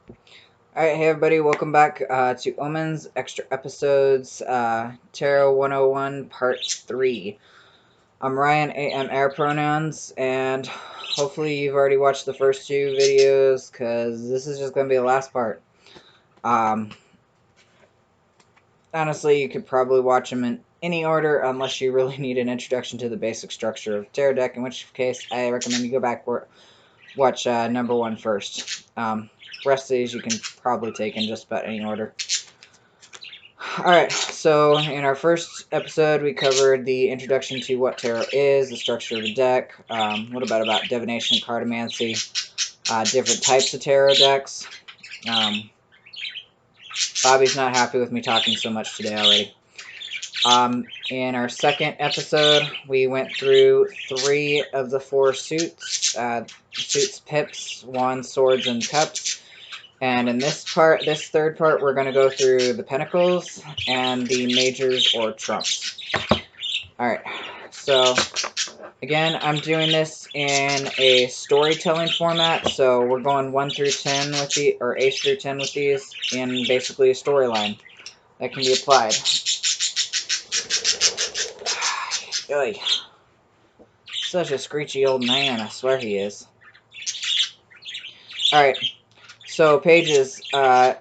Alright, hey everybody, welcome back to Omens, extra episodes, Tarot 101, part 3. I'm Ryan, AM Air Pronouns, and hopefully you've already watched the first two videos, because this is just going to be the last part. Honestly, you could probably watch them in any order, unless you really need an introduction to the basic structure of Tarot deck, in which case I recommend you go back watch number 1 first. Rest of these you can probably take in just about any order. Alright, so in our first episode, we covered the introduction to what tarot is, the structure of the deck, a little bit about divination and cartomancy, different types of tarot decks. Bobby's not happy with me talking so much today already. In our second episode, we went through 3 of the 4 suits, pips, wands, swords, and cups. And in this third part, we're going to go through the Pentacles and the Majors or Trumps. Alright, so again, I'm doing this in a storytelling format, so we're going 1 through 10 with or ace through 10 with these in basically a storyline that can be applied. Oy. Such a screechy old man, I swear he is. Alright. So pages, or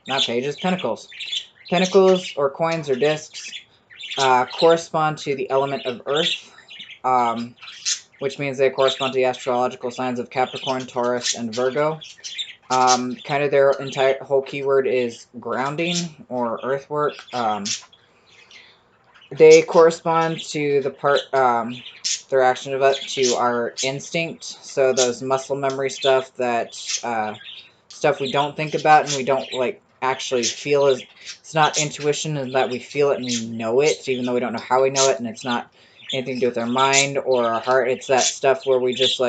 not pages, pentacles. Pentacles, or coins, or discs, correspond to the element of earth, which means they correspond to the astrological signs of Capricorn, Taurus, and Virgo. Kind of their whole keyword is grounding, or earthwork. They correspond to the part, their action of it, to our instinct. So those muscle memory stuff, that, stuff we don't think about and we don't actually feel. It's not intuition, and that we feel it and we know it, even though we don't know how we know it, and it's not anything to do with our mind or our heart. It's that stuff where we just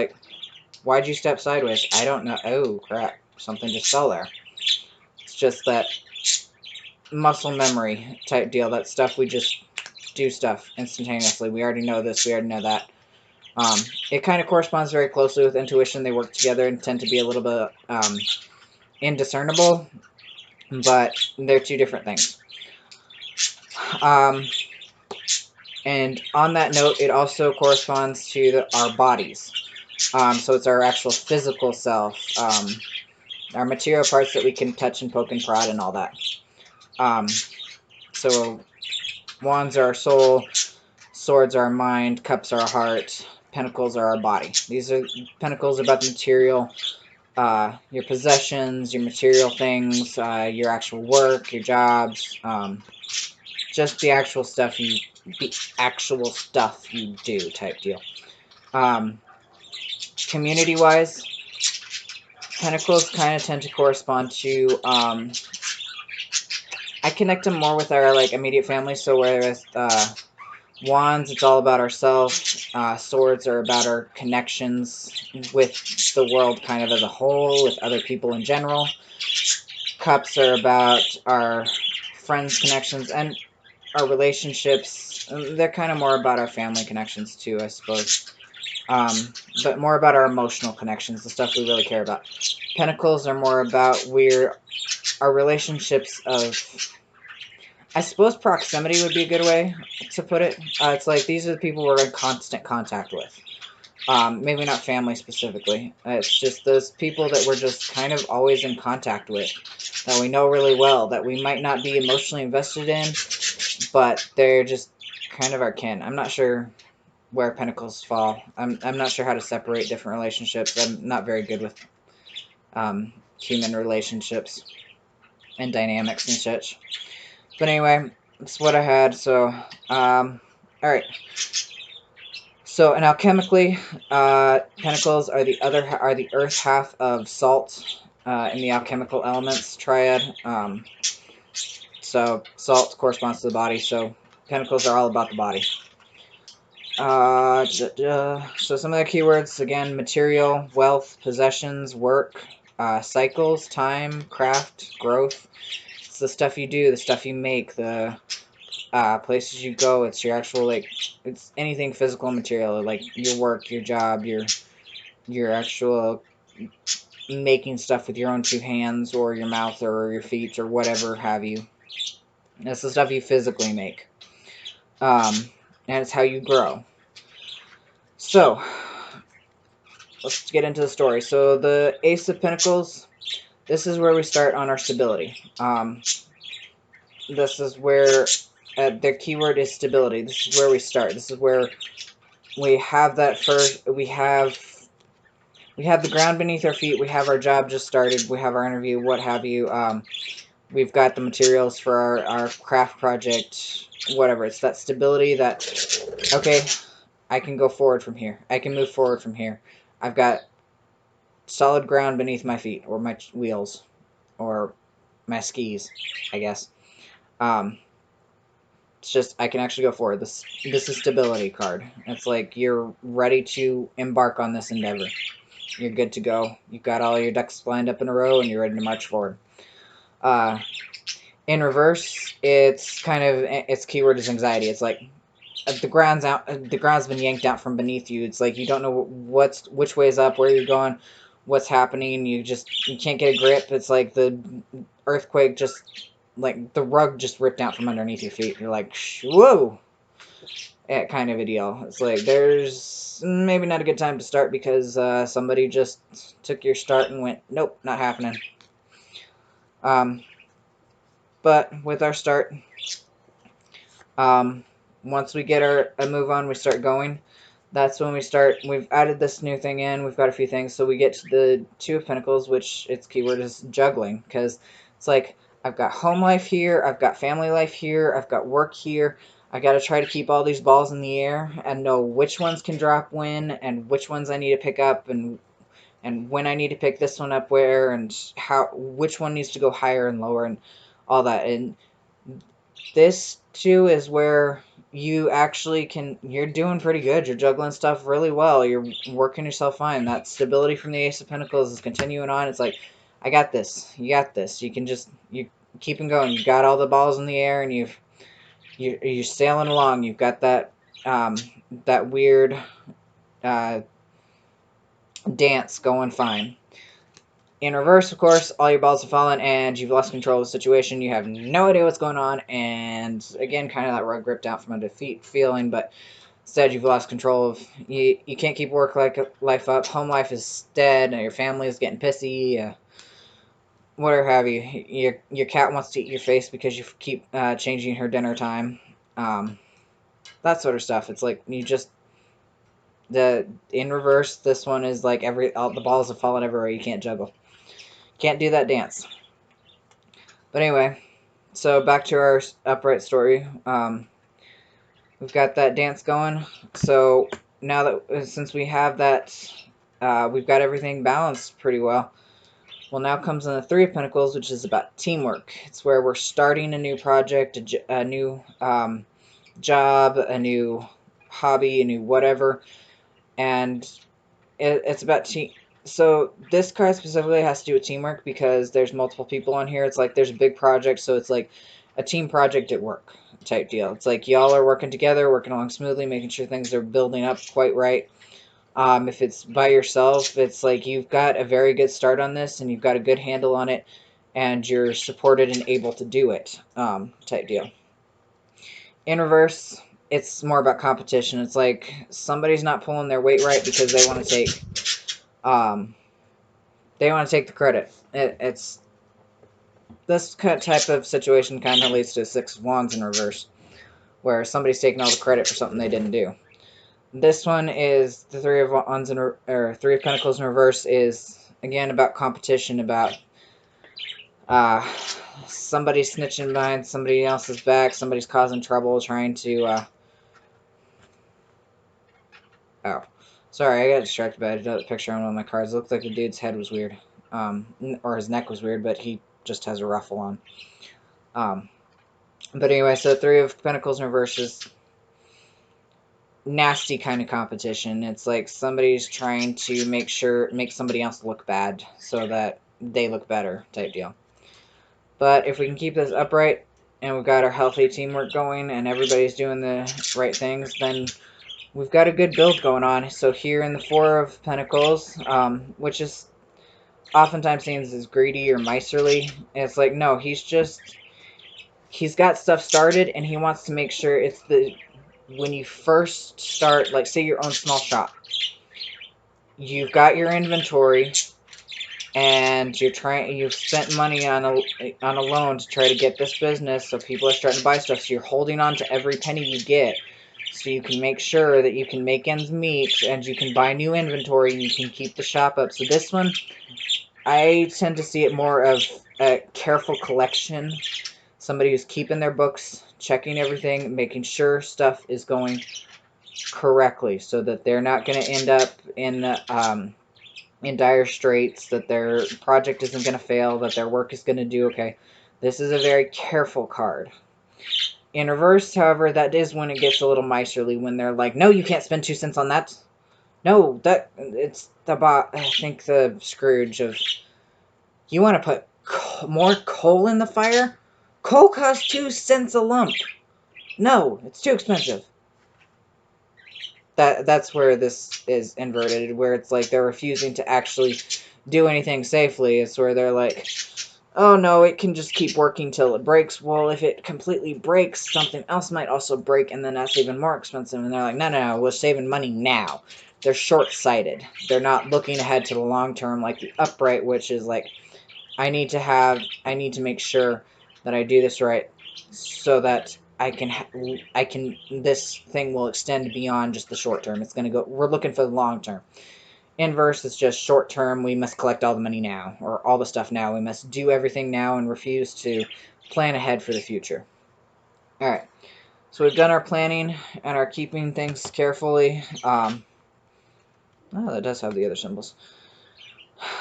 why'd you step sideways? I don't know. Oh crap, something just fell there. It's just that muscle memory type deal. That stuff we just do stuff instantaneously. We already know this, we already know that. It kind of corresponds very closely with intuition. They work together and tend to be a little bit indiscernible, but they're two different things. And on that note, it also corresponds to our bodies. So it's our actual physical self, our material parts that we can touch and poke and prod and all that. So wands are our soul, swords are our mind, cups are our heart, pentacles are our body. These are pentacles about the material, your possessions, your material things, your actual work, your jobs, just the actual stuff you do type deal. Community-wise, pentacles kind of tend to correspond to, I connect them more with our immediate family. So whereas wands, it's all about ourselves. Swords are about our connections with the world kind of as a whole, with other people in general. Cups are about our friends' connections and our relationships. They're kind of more about our family connections too, I suppose. But more about our emotional connections, the stuff we really care about. Pentacles are more about our relationships of, I suppose proximity would be a good way to put it. It's like these are the people we're in constant contact with. Maybe not family specifically. It's just those people that we're just kind of always in contact with, that we know really well, that we might not be emotionally invested in, but they're just kind of our kin. I'm not sure where pentacles fall. I'm not sure how to separate different relationships. I'm not very good with human relationships and dynamics and such. But anyway, that's what I had. So, alright. So, and alchemically, pentacles are the earth half of salt in the alchemical elements triad. So salt corresponds to the body. So pentacles are all about the body. So some of the keywords again: material, wealth, possessions, work, cycles, time, craft, growth. It's the stuff you do, the stuff you make, the places you go. It's your actual it's anything physical and material, like your work, your job, your actual making stuff with your own two hands or your mouth or your feet or whatever have you. That's the stuff you physically make. And it's how you grow. So, let's get into the story. So, the Ace of Pentacles, this is where we start on our stability. This is where their keyword is stability. This is where we start. This is where we have that first. We have the ground beneath our feet. We have our job just started. We have our interview, what have you. We've got the materials for our craft project, whatever. It's that stability that, okay, I can go forward from here. I can move forward from here. I've got solid ground beneath my feet, or my wheels, or my skis, I guess. It's just, I can actually go forward. This is stability card. It's like you're ready to embark on this endeavor. You're good to go. You've got all your ducks lined up in a row, and you're ready to march forward. In reverse, it's kind of, its keyword is anxiety. It's like the ground's been yanked out from beneath you. It's like you don't know which way is up, where you're going, what's happening. You can't get a grip. It's like the earthquake just, like the rug just ripped out from underneath your feet. You're like, whoa, kind of a deal. It's like there's maybe not a good time to start because somebody just took your start and went, nope, not happening. But with our start, once we get a move on, we start going. That's when we start. We've added this new thing in. We've got a few things. So we get to the Two of Pentacles, which its keyword is juggling. Because it's like, I've got home life here. I've got family life here. I've got work here. I got to try to keep all these balls in the air and know which ones can drop when and which ones I need to pick up and when I need to pick this one up where and which one needs to go higher and lower and all that. And this too is where you actually you're doing pretty good. You're juggling stuff really well. You're working yourself fine. That stability from the Ace of Pentacles is continuing on. It's like, I got this. You got this. You can just, you keep on going. You got all the balls in the air and you're sailing along. You've got that, that weird, dance going fine. In reverse, of course, all your balls have fallen and you've lost control of the situation. You have no idea what's going on, and again, kind of that rug ripped out from under feet feeling, but instead you've lost control of, you can't keep work life up, home life is dead, and your family is getting pissy, whatever have you. Your cat wants to eat your face because you keep changing her dinner time, that sort of stuff. It's like, you just, in reverse, this one is like all the balls have fallen everywhere, you can't juggle. Can't do that dance. But anyway, so back to our upright story. We've got that dance going. So now that, since we have that, we've got everything balanced pretty well. Well, now comes in the Three of Pentacles, which is about teamwork. It's where we're starting a new project, a new job, a new hobby, a new whatever. And it's about team. So this card specifically has to do with teamwork because there's multiple people on here. It's like there's a big project, so it's like a team project at work type deal. It's like y'all are working together, working along smoothly, making sure things are building up quite right. If it's by yourself, it's like you've got a very good start on this and you've got a good handle on it and you're supported and able to do it, type deal. In reverse, it's more about competition. It's like somebody's not pulling their weight right because they want to take the credit. It's this type of situation kind of leads to Six of Wands in reverse, where somebody's taking all the credit for something they didn't do. This one is the Three of Wands or Three of Pentacles in reverse is again about competition, about somebody's snitching behind somebody else's back, somebody's causing trouble, trying to oh. Sorry, I got distracted by a picture on one of my cards. It looked like the dude's head was weird. Or his neck was weird, but he just has a ruffle on. But anyway, so Three of Pentacles in reverse is nasty kind of competition. It's like somebody's trying to make somebody else look bad so that they look better type deal. But if we can keep this upright and we've got our healthy teamwork going and everybody's doing the right things, then we've got a good build going on. So here in the Four of Pentacles, which is oftentimes seen as greedy or miserly. And it's like, no, he's got stuff started, and he wants to make sure it's when you first start, like, say your own small shop, you've got your inventory, and you've spent money on a loan to try to get this business, so people are starting to buy stuff, so you're holding on to every penny you get, so you can make sure that you can make ends meet, and you can buy new inventory, and you can keep the shop up. So this one, I tend to see it more of a careful collection, somebody who's keeping their books, checking everything, making sure stuff is going correctly, so that they're not going to end up in dire straits, that their project isn't going to fail, that their work is going to do okay. This is a very careful card. In reverse, however, that is when it gets a little miserly, when they're like, no, you can't spend 2 cents on that. No, it's about, I think, the Scrooge of, you want to put more coal in the fire? Coal costs 2 cents a lump. No, it's too expensive. That's where this is inverted, where it's like they're refusing to actually do anything safely. It's where they're like, oh no, it can just keep working till it breaks. Well, if it completely breaks, something else might also break, and then that's even more expensive. And they're like, no, we're saving money now. They're short-sighted. They're not looking ahead to the long term, like the upright, which is like, I need to make sure that I do this right, so that this thing will extend beyond just the short term. It's going to go, we're looking for the long term. Inverse is just short term, we must collect all the money now, or all the stuff now. We must do everything now and refuse to plan ahead for the future. Alright, so we've done our planning and our keeping things carefully. Oh, that does have the other symbols.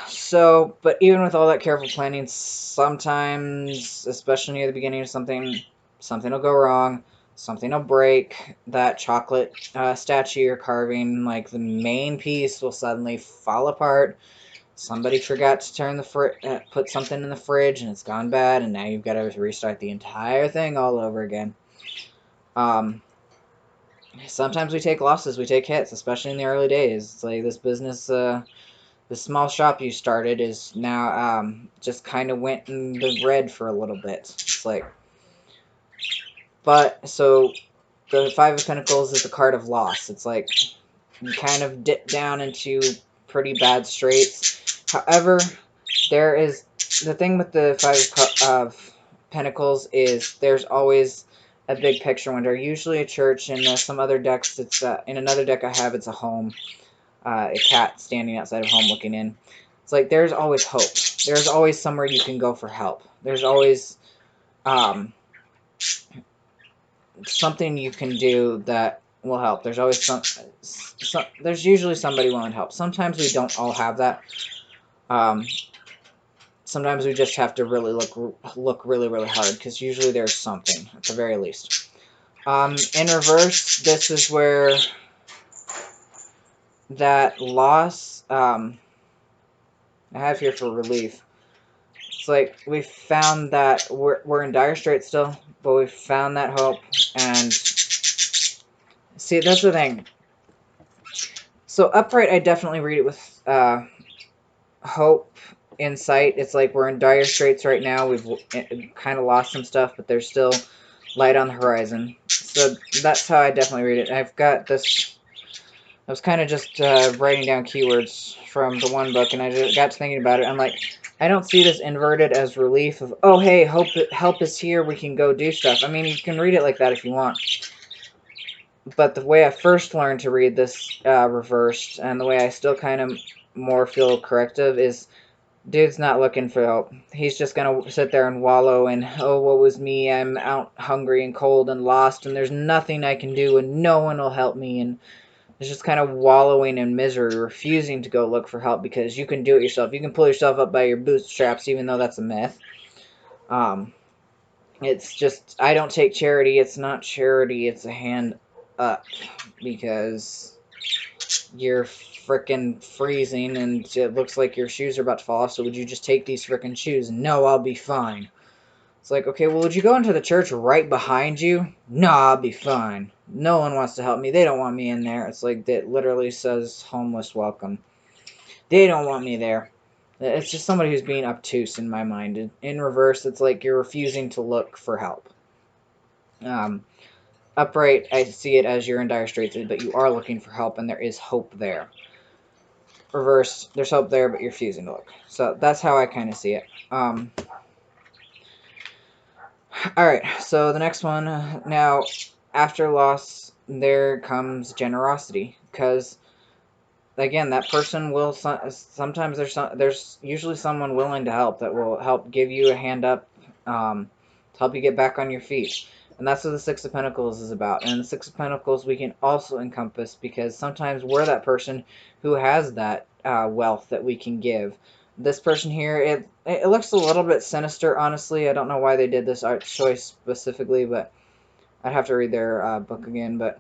So, but even with all that careful planning, sometimes, especially near the beginning of something will go wrong, something will break. That chocolate statue or carving, like the main piece, will suddenly fall apart. Somebody forgot to turn put something in the fridge, and it's gone bad, and now you've got to restart the entire thing all over again. Sometimes we take losses, we take hits, especially in the early days. It's like this business, the small shop you started is now just kind of went in the red for a little bit. It's like, but so the Five of Pentacles is the card of loss. It's like you kind of dip down into pretty bad straits. However, there is the thing with the Five of Pentacles is there's always a big picture window. Usually a church, and some other decks, it's in another deck I have, it's a home. A cat standing outside of home looking in. It's like there's always hope. There's always somewhere you can go for help. There's always something you can do that will help. There's always there's usually somebody willing to help. Sometimes we don't all have that. Sometimes we just have to really look really, really hard, because usually there's something, at the very least. In reverse, this is where that loss, I have here for relief. It's like we found that we're in dire straits still, but we found that hope. And see, that's the thing. So upright, I definitely read it with hope in sight. It's like we're in dire straits right now. We've kind of lost some stuff, but there's still light on the horizon. So that's how I definitely read it. I've got this. I was kind of just writing down keywords from the one book, and I just got to thinking about it. I'm like, I don't see this inverted as relief of, oh, hey, help is here, we can go do stuff. I mean, you can read it like that if you want. But the way I first learned to read this reversed, and the way I still kind of more feel corrective, is dude's not looking for help. He's just going to sit there and wallow in, oh, woe was me, I'm out hungry and cold and lost, and there's nothing I can do, and no one will help me, and it's just kind of wallowing in misery, refusing to go look for help because you can do it yourself. You can pull yourself up by your bootstraps, even though that's a myth. It's just, I don't take charity. It's not charity. It's a hand up, because you're frickin' freezing and it looks like your shoes are about to fall off, so would you just take these frickin' shoes? No, I'll be fine. It's like, okay, well, would you go into the church right behind you? No, I'll be fine. No one wants to help me. They don't want me in there. It's like, that literally says homeless welcome. They don't want me there. It's just somebody who's being obtuse in my mind. In reverse, it's like you're refusing to look for help. Upright, I see it as you're in dire straits, but you are looking for help, and there is hope there. Reverse, there's hope there, but you're refusing to look. So that's how I kind of see it. Alright, so the next one, now, after loss, there comes generosity, because, again, that person will, sometimes there's usually someone willing to help, that will help give you a hand up, to help you get back on your feet. And that's what the Six of Pentacles is about. And the Six of Pentacles we can also encompass, because sometimes we're that person who has that wealth that we can give. This person here, it looks a little bit sinister, honestly. I don't know why they did this art choice specifically, but I'd have to read their book again. But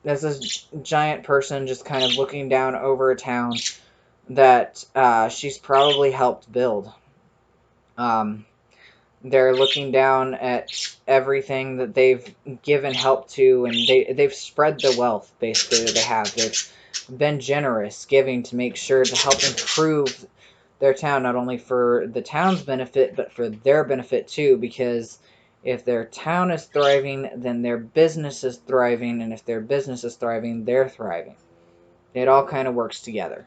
there's this giant person just kind of looking down over a town that she's probably helped build. They're looking down at everything that they've given help to, and they've spread the wealth, basically, that they have. They've been generous, giving to make sure to help improve their town, not only for the town's benefit, but for their benefit too, because if their town is thriving, then their business is thriving, and if their business is thriving, they're thriving. It all kind of works together.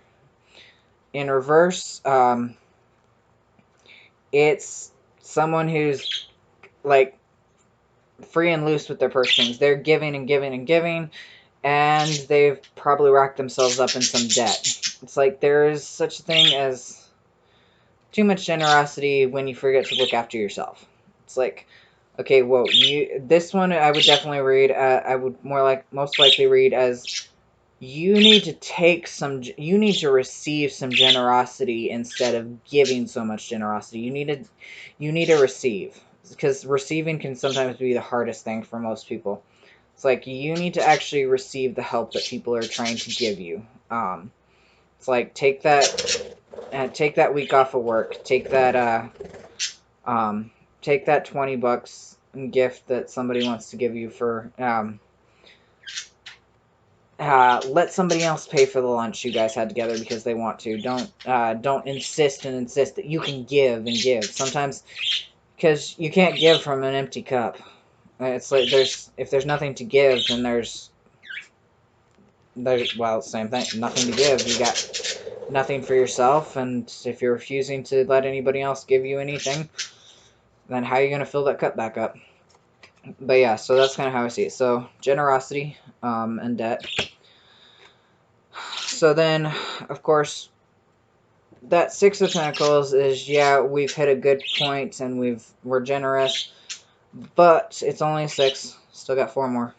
In reverse, it's someone who's like free and loose with their purse strings. They're giving and giving and giving, and they've probably racked themselves up in some debt. It's like there is such a thing as too much generosity when you forget to look after yourself. It's like, okay, well, this one I would definitely read. I would most likely read as you need to receive some generosity instead of giving so much generosity. You need to receive, because receiving can sometimes be the hardest thing for most people. It's like you need to actually receive the help that people are trying to give you. It's like take that week off of work. Take that $20 gift that somebody wants to give you for. Let somebody else pay for the lunch you guys had together because they want to. Don't insist that you can give and give. Sometimes, because you can't give from an empty cup. It's like if there's nothing to give, then there's same thing. Nothing to give. You got nothing for yourself, and if you're refusing to let anybody else give you anything, then how are you going to fill that cup back up? But yeah, so that's kind of how I see it. So generosity and debt. So then, of course, that Six of Pentacles is, yeah, we've hit a good point and we're generous, but it's only 6. Still got 4 more.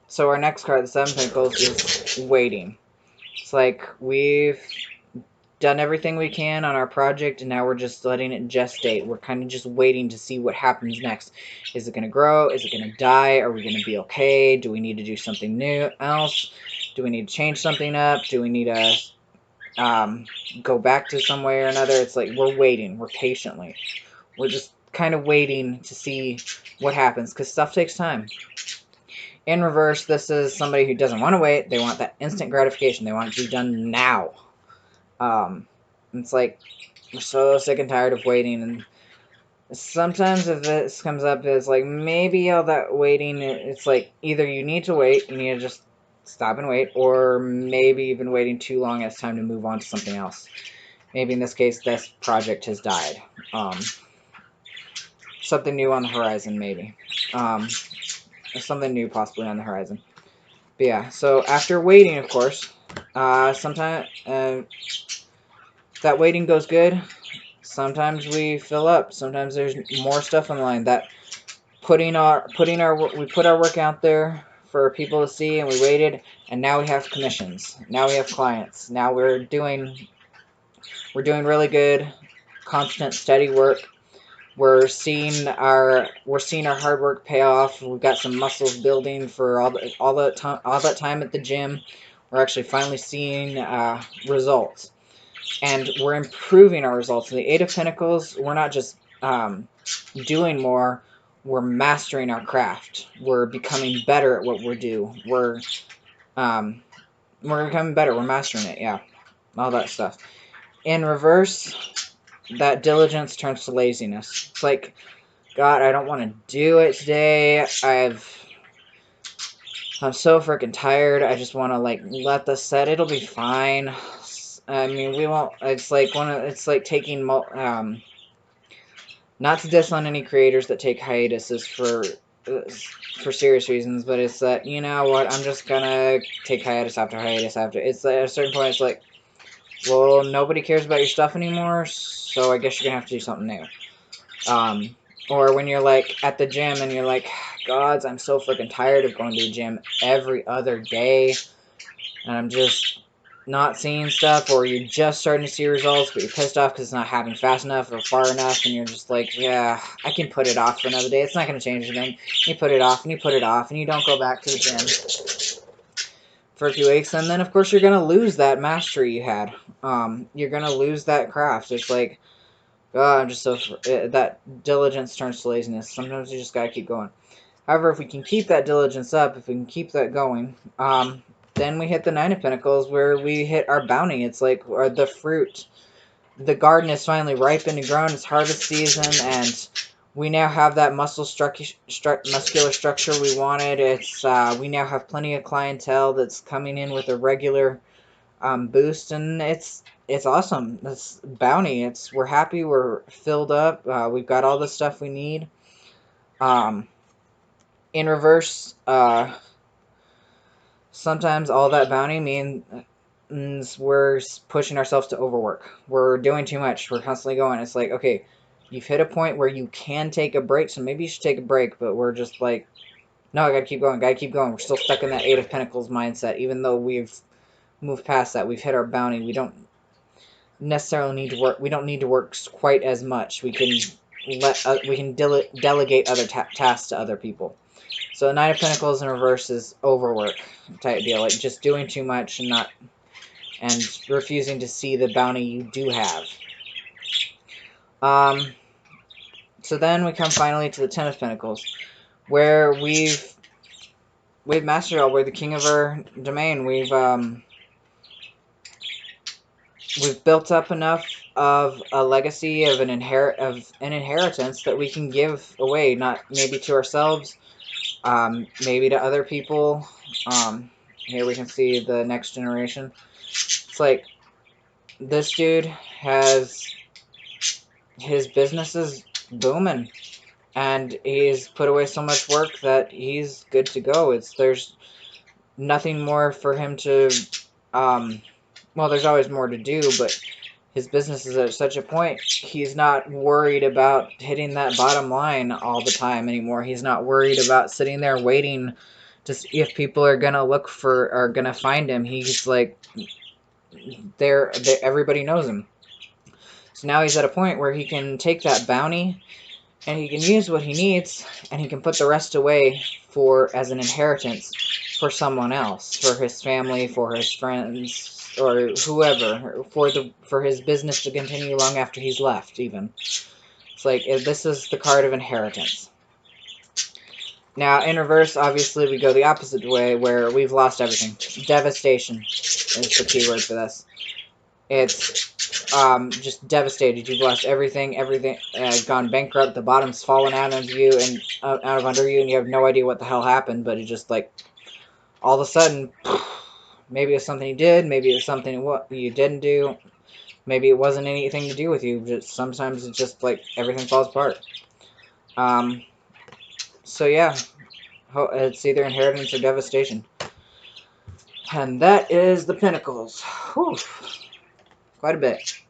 So our next card, the Seven of Pentacles, is waiting. It's like we've done everything we can on our project, and now we're just letting it gestate. We're kind of just waiting to see what happens next. Is it going to grow? Is it going to die? Are we going to be okay? Do we need to do something else? Do we need to change something up? Do we need to go back to some way or another? It's like we're waiting. We're patiently. We're just kind of waiting to see what happens, because stuff takes time. In reverse, this is somebody who doesn't want to wait. They want that instant gratification. They want it to be done now. It's like we're so sick and tired of waiting, and sometimes if this comes up, it's like maybe all that waiting, it's like either you need to wait, you need to just stop and wait, or maybe you've been waiting too long and it's time to move on to something else. Maybe in this case, this project has died. Something new on the horizon, maybe. Something new possibly on the horizon. But yeah, so after waiting, of course, sometimes that waiting goes good. Sometimes we fill up. Sometimes there's more stuff in line. That we put our work out there for people to see, and we waited, and now we have commissions. Now we have clients. Now we're doing really good, constant, steady work. We're seeing our hard work pay off. We've got some muscles building for all that time at the gym. We're actually finally seeing results, and we're improving our results. In the Eight of Pentacles, we're not just doing more. We're mastering our craft. We're becoming better at what we do. We're becoming better. We're mastering it. Yeah. all that stuff. In reverse, that diligence turns to laziness. It's like, God, I don't want to do it today. I'm so freaking tired. I just want to like let this set. It'll be fine. I mean, we won't. It's like it's like taking not to diss on any creators that take hiatuses for serious reasons, but it's that, you know what, I'm just gonna take hiatus after hiatus after. It's at a certain point, it's like, well, nobody cares about your stuff anymore, so I guess you're gonna have to do something new. Or when you're like at the gym and you're like, gods, I'm so freaking tired of going to the gym every other day, and I'm just not seeing stuff, or you're just starting to see results, but you're pissed off because it's not happening fast enough or far enough, and you're just like, yeah, I can put it off for another day. It's not going to change anything. You put it off, and you put it off, and you don't go back to the gym for a few weeks, and then, of course, you're going to lose that mastery you had. You're going to lose that craft. It's like, oh, I'm just so... that diligence turns to laziness. Sometimes you just got to keep going. However, if we can keep that diligence up, if we can keep that going, then we hit the Nine of Pentacles, where we hit our bounty. It's like the fruit. The garden is finally ripened and grown. It's harvest season, and we now have that muscular structure we wanted. It's we now have plenty of clientele that's coming in with a regular boost, and it's awesome. It's bounty. We're happy. We're filled up. We've got all the stuff we need. In reverse, sometimes all that bounty means we're pushing ourselves to overwork. We're doing too much. We're constantly going. It's like, okay, you've hit a point where you can take a break, so maybe you should take a break, but we're just like, no, I gotta keep going, We're still stuck in that Eight of Pentacles mindset, even though we've moved past that. We've hit our bounty. We don't necessarily need to work. We don't need to work quite as much. We can delegate other tasks to other people. So the Nine of Pentacles in reverse is overwork type deal, like just doing too much and refusing to see the bounty you do have. So then we come finally to the Ten of Pentacles, where we've mastered all. We're the king of our domain. We've built up enough of a legacy of an inheritance that we can give away, not maybe to ourselves, maybe to other people. Here we can see the next generation. It's like, this dude has his business is booming, and he's put away so much work that he's good to go. There's nothing more for him to, well, there's always more to do, but his business is at such a point, he's not worried about hitting that bottom line all the time anymore. He's not worried about sitting there waiting to see if people are going to find him. He's like, everybody knows him. So now he's at a point where he can take that bounty and he can use what he needs, and he can put the rest away as an inheritance for someone else, for his family, for his friends, or whoever, for his business to continue long after he's left, even. It's like, this is the card of inheritance. Now, in reverse, obviously, we go the opposite way, where we've lost everything. Devastation is the key word for this. It's just devastated. You've lost everything has gone bankrupt, the bottom's fallen out of you, and out of under you, and you have no idea what the hell happened, but it just, like, all of a sudden, maybe it was something you did, maybe it was something you didn't do, maybe it wasn't anything to do with you, sometimes it's just, like, everything falls apart. So yeah, it's either inheritance or devastation. And that is the Pentacles. Whew. Quite a bit.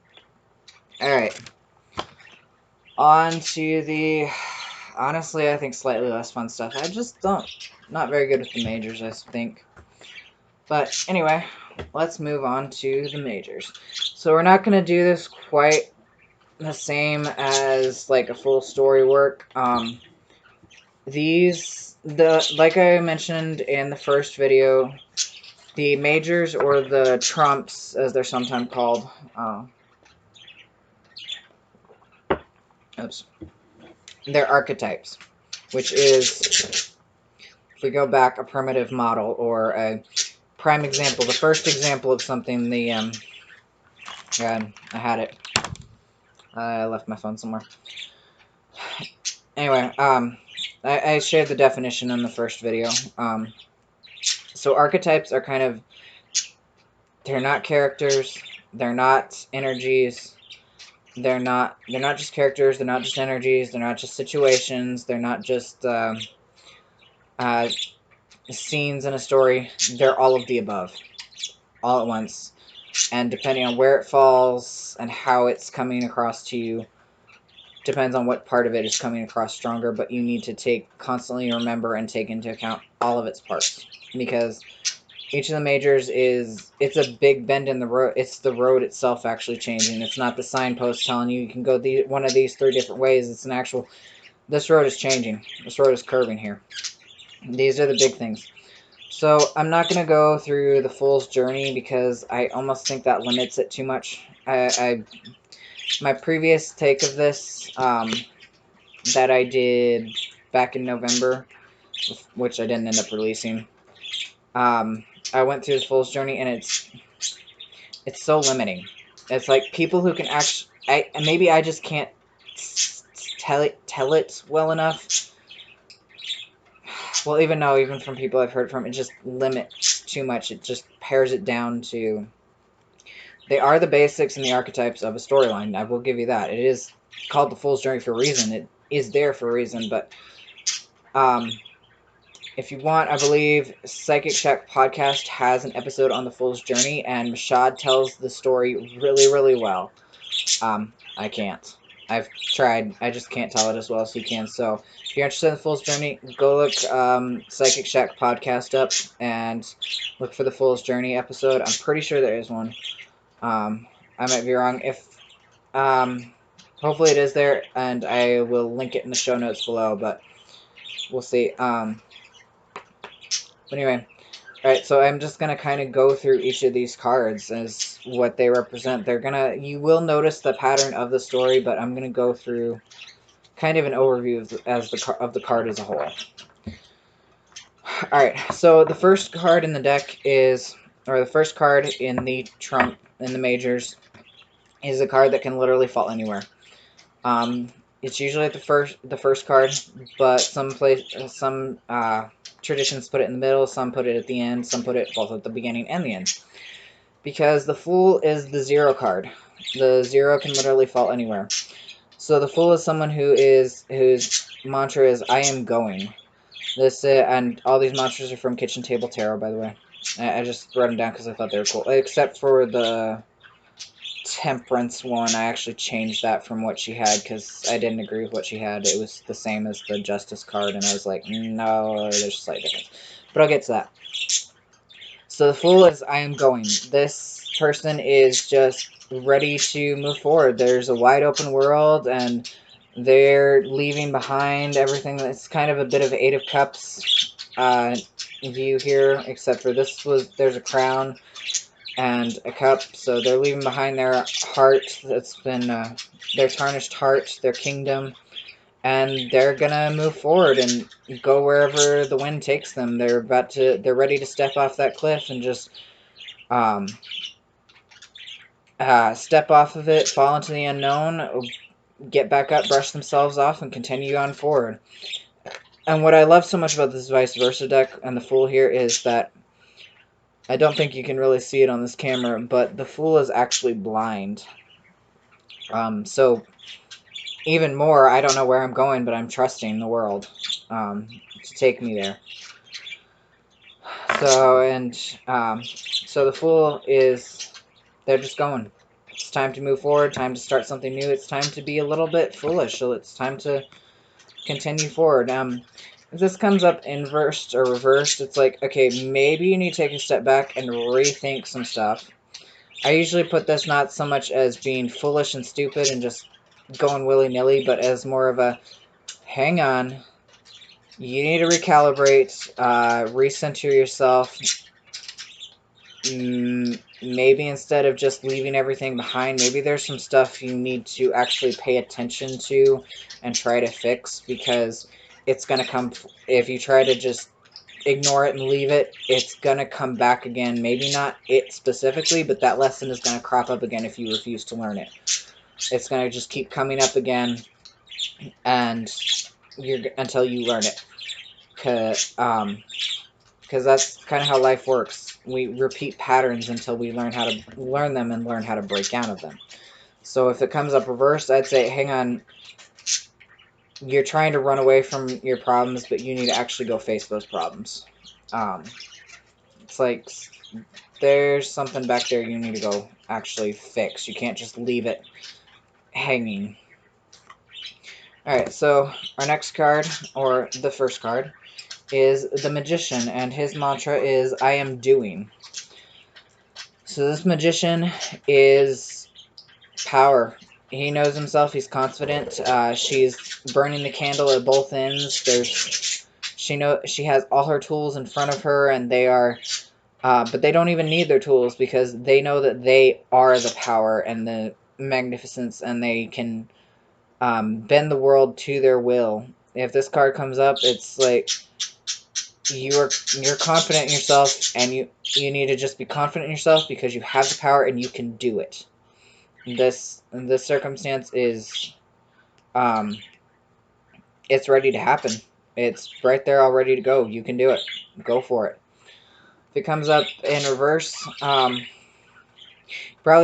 Alright. On to the, honestly, I think slightly less fun stuff. I just not very good with the majors, I think. But anyway, let's move on to the majors. So we're not going to do this quite the same as like a full story work. Like I mentioned in the first video, the majors, or the trumps as they're sometimes called, they're archetypes, which is, if we go back, a primitive model or a prime example, the first example of something, the And I had it. I left my phone somewhere. Anyway, I shared the definition in the first video. So archetypes are kind of, they're not characters, they're not energies, they're not just characters, they're not just energies, they're not just situations, they're not just scenes in a story. They're all of the above, all at once. And depending on where it falls and how it's coming across to you, depends on what part of it is coming across stronger, but you need to constantly remember and take into account all of its parts, because each of the majors it's a big bend in the road. It's the road itself actually changing. It's not the signpost telling you can go one of these 3 different ways. It's an actual, this road is changing. This road is curving here. These are the big things. So I'm not going to go through the Fool's Journey because I almost think that limits it too much. My previous take of this that I did back in November, which I didn't end up releasing, I went through the Fool's Journey, and it's so limiting. It's like people who can actually, maybe I just can't tell it well enough. Well, even from people I've heard from, it just limits too much. It just pares it down to, they are the basics and the archetypes of a storyline. I will give you that. It is called the Fool's Journey for a reason. It is there for a reason, but if you want, I believe Psychic Shack Podcast has an episode on the Fool's Journey, and Mashad tells the story really, really well. I can't. I've tried. I just can't tell it as well as he can. So if you're interested in the Fool's Journey, go look Psychic Shack Podcast up and look for the Fool's Journey episode. I'm pretty sure there is one. I might be wrong. If hopefully it is there, and I will link it in the show notes below, but we'll see. But anyway, alright, so I'm just going to kind of go through each of these cards as what they represent. You will notice the pattern of the story, but I'm going to go through kind of an overview of the card as a whole. Alright, so the first card in the deck the first card in the trump, in the majors, is a card that can literally fall anywhere. It's usually at the first card, but some traditions put it in the middle, some put it at the end, some put it both at the beginning and the end. Because the Fool is the 0 card. The 0 can literally fall anywhere. So the Fool is someone whose mantra is "I am going." And all these mantras are from Kitchen Table Tarot, by the way. I just wrote them down because I thought they were cool. Except for the Temperance one, I actually changed that from what she had because I didn't agree with what she had. It was the same as the Justice card, and I was like, no, there's a slight difference. But I'll get to that. So the Fool is "I am going." This person is just ready to move forward. There's a wide open world, and they're leaving behind everything. That's kind of a bit of 8 of Cups view here, except for there's a crown and a cup, so they're leaving behind their heart that's been their tarnished heart, their kingdom, and they're gonna move forward and go wherever the wind takes them. They're ready to step off that cliff and just step off of it, fall into the unknown, get back up, brush themselves off, and continue on forward. And what I love so much about this vice versa deck and the Fool here is that I don't think you can really see it on this camera, but the Fool is actually blind. So even more, I don't know where I'm going, but I'm trusting the world to take me there. So the Fool is, they're just going. It's time to move forward, time to start something new. It's time to be a little bit foolish, so it's time to continue forward. If this comes up inversed or reversed, it's like, okay, maybe you need to take a step back and rethink some stuff. I usually put this not so much as being foolish and stupid and just going willy-nilly, but as more of a, hang on, you need to recalibrate, recenter yourself. Maybe instead of just leaving everything behind, maybe there's some stuff you need to actually pay attention to and try to fix, because it's going to come, if you try to just ignore it and leave it, it's going to come back again. Maybe not it specifically, but that lesson is going to crop up again if you refuse to learn it. It's going to just keep coming up again and until you learn it. Because that's kind of how life works. We repeat patterns until we learn how to learn them and learn how to break out of them. So if it comes up reversed, I'd say, hang on, you're trying to run away from your problems, but you need to actually go face those problems. It's like there's something back there you need to go actually fix. You can't just leave it hanging. Alright, so our next card, or the first card, is the Magician, and his mantra is, I am doing. So this Magician is power. He knows himself. He's confident. She's burning the candle at both ends. She has all her tools in front of her, and they are, but they don't even need their tools because they know that they are the power and the magnificence, and they can bend the world to their will. If this card comes up, it's like you're confident in yourself, and you need to just be confident in yourself because you have the power and you can do it. This circumstance is, it's ready to happen. It's right there all ready to go. You can do it. Go for it. If it comes up in reverse, probably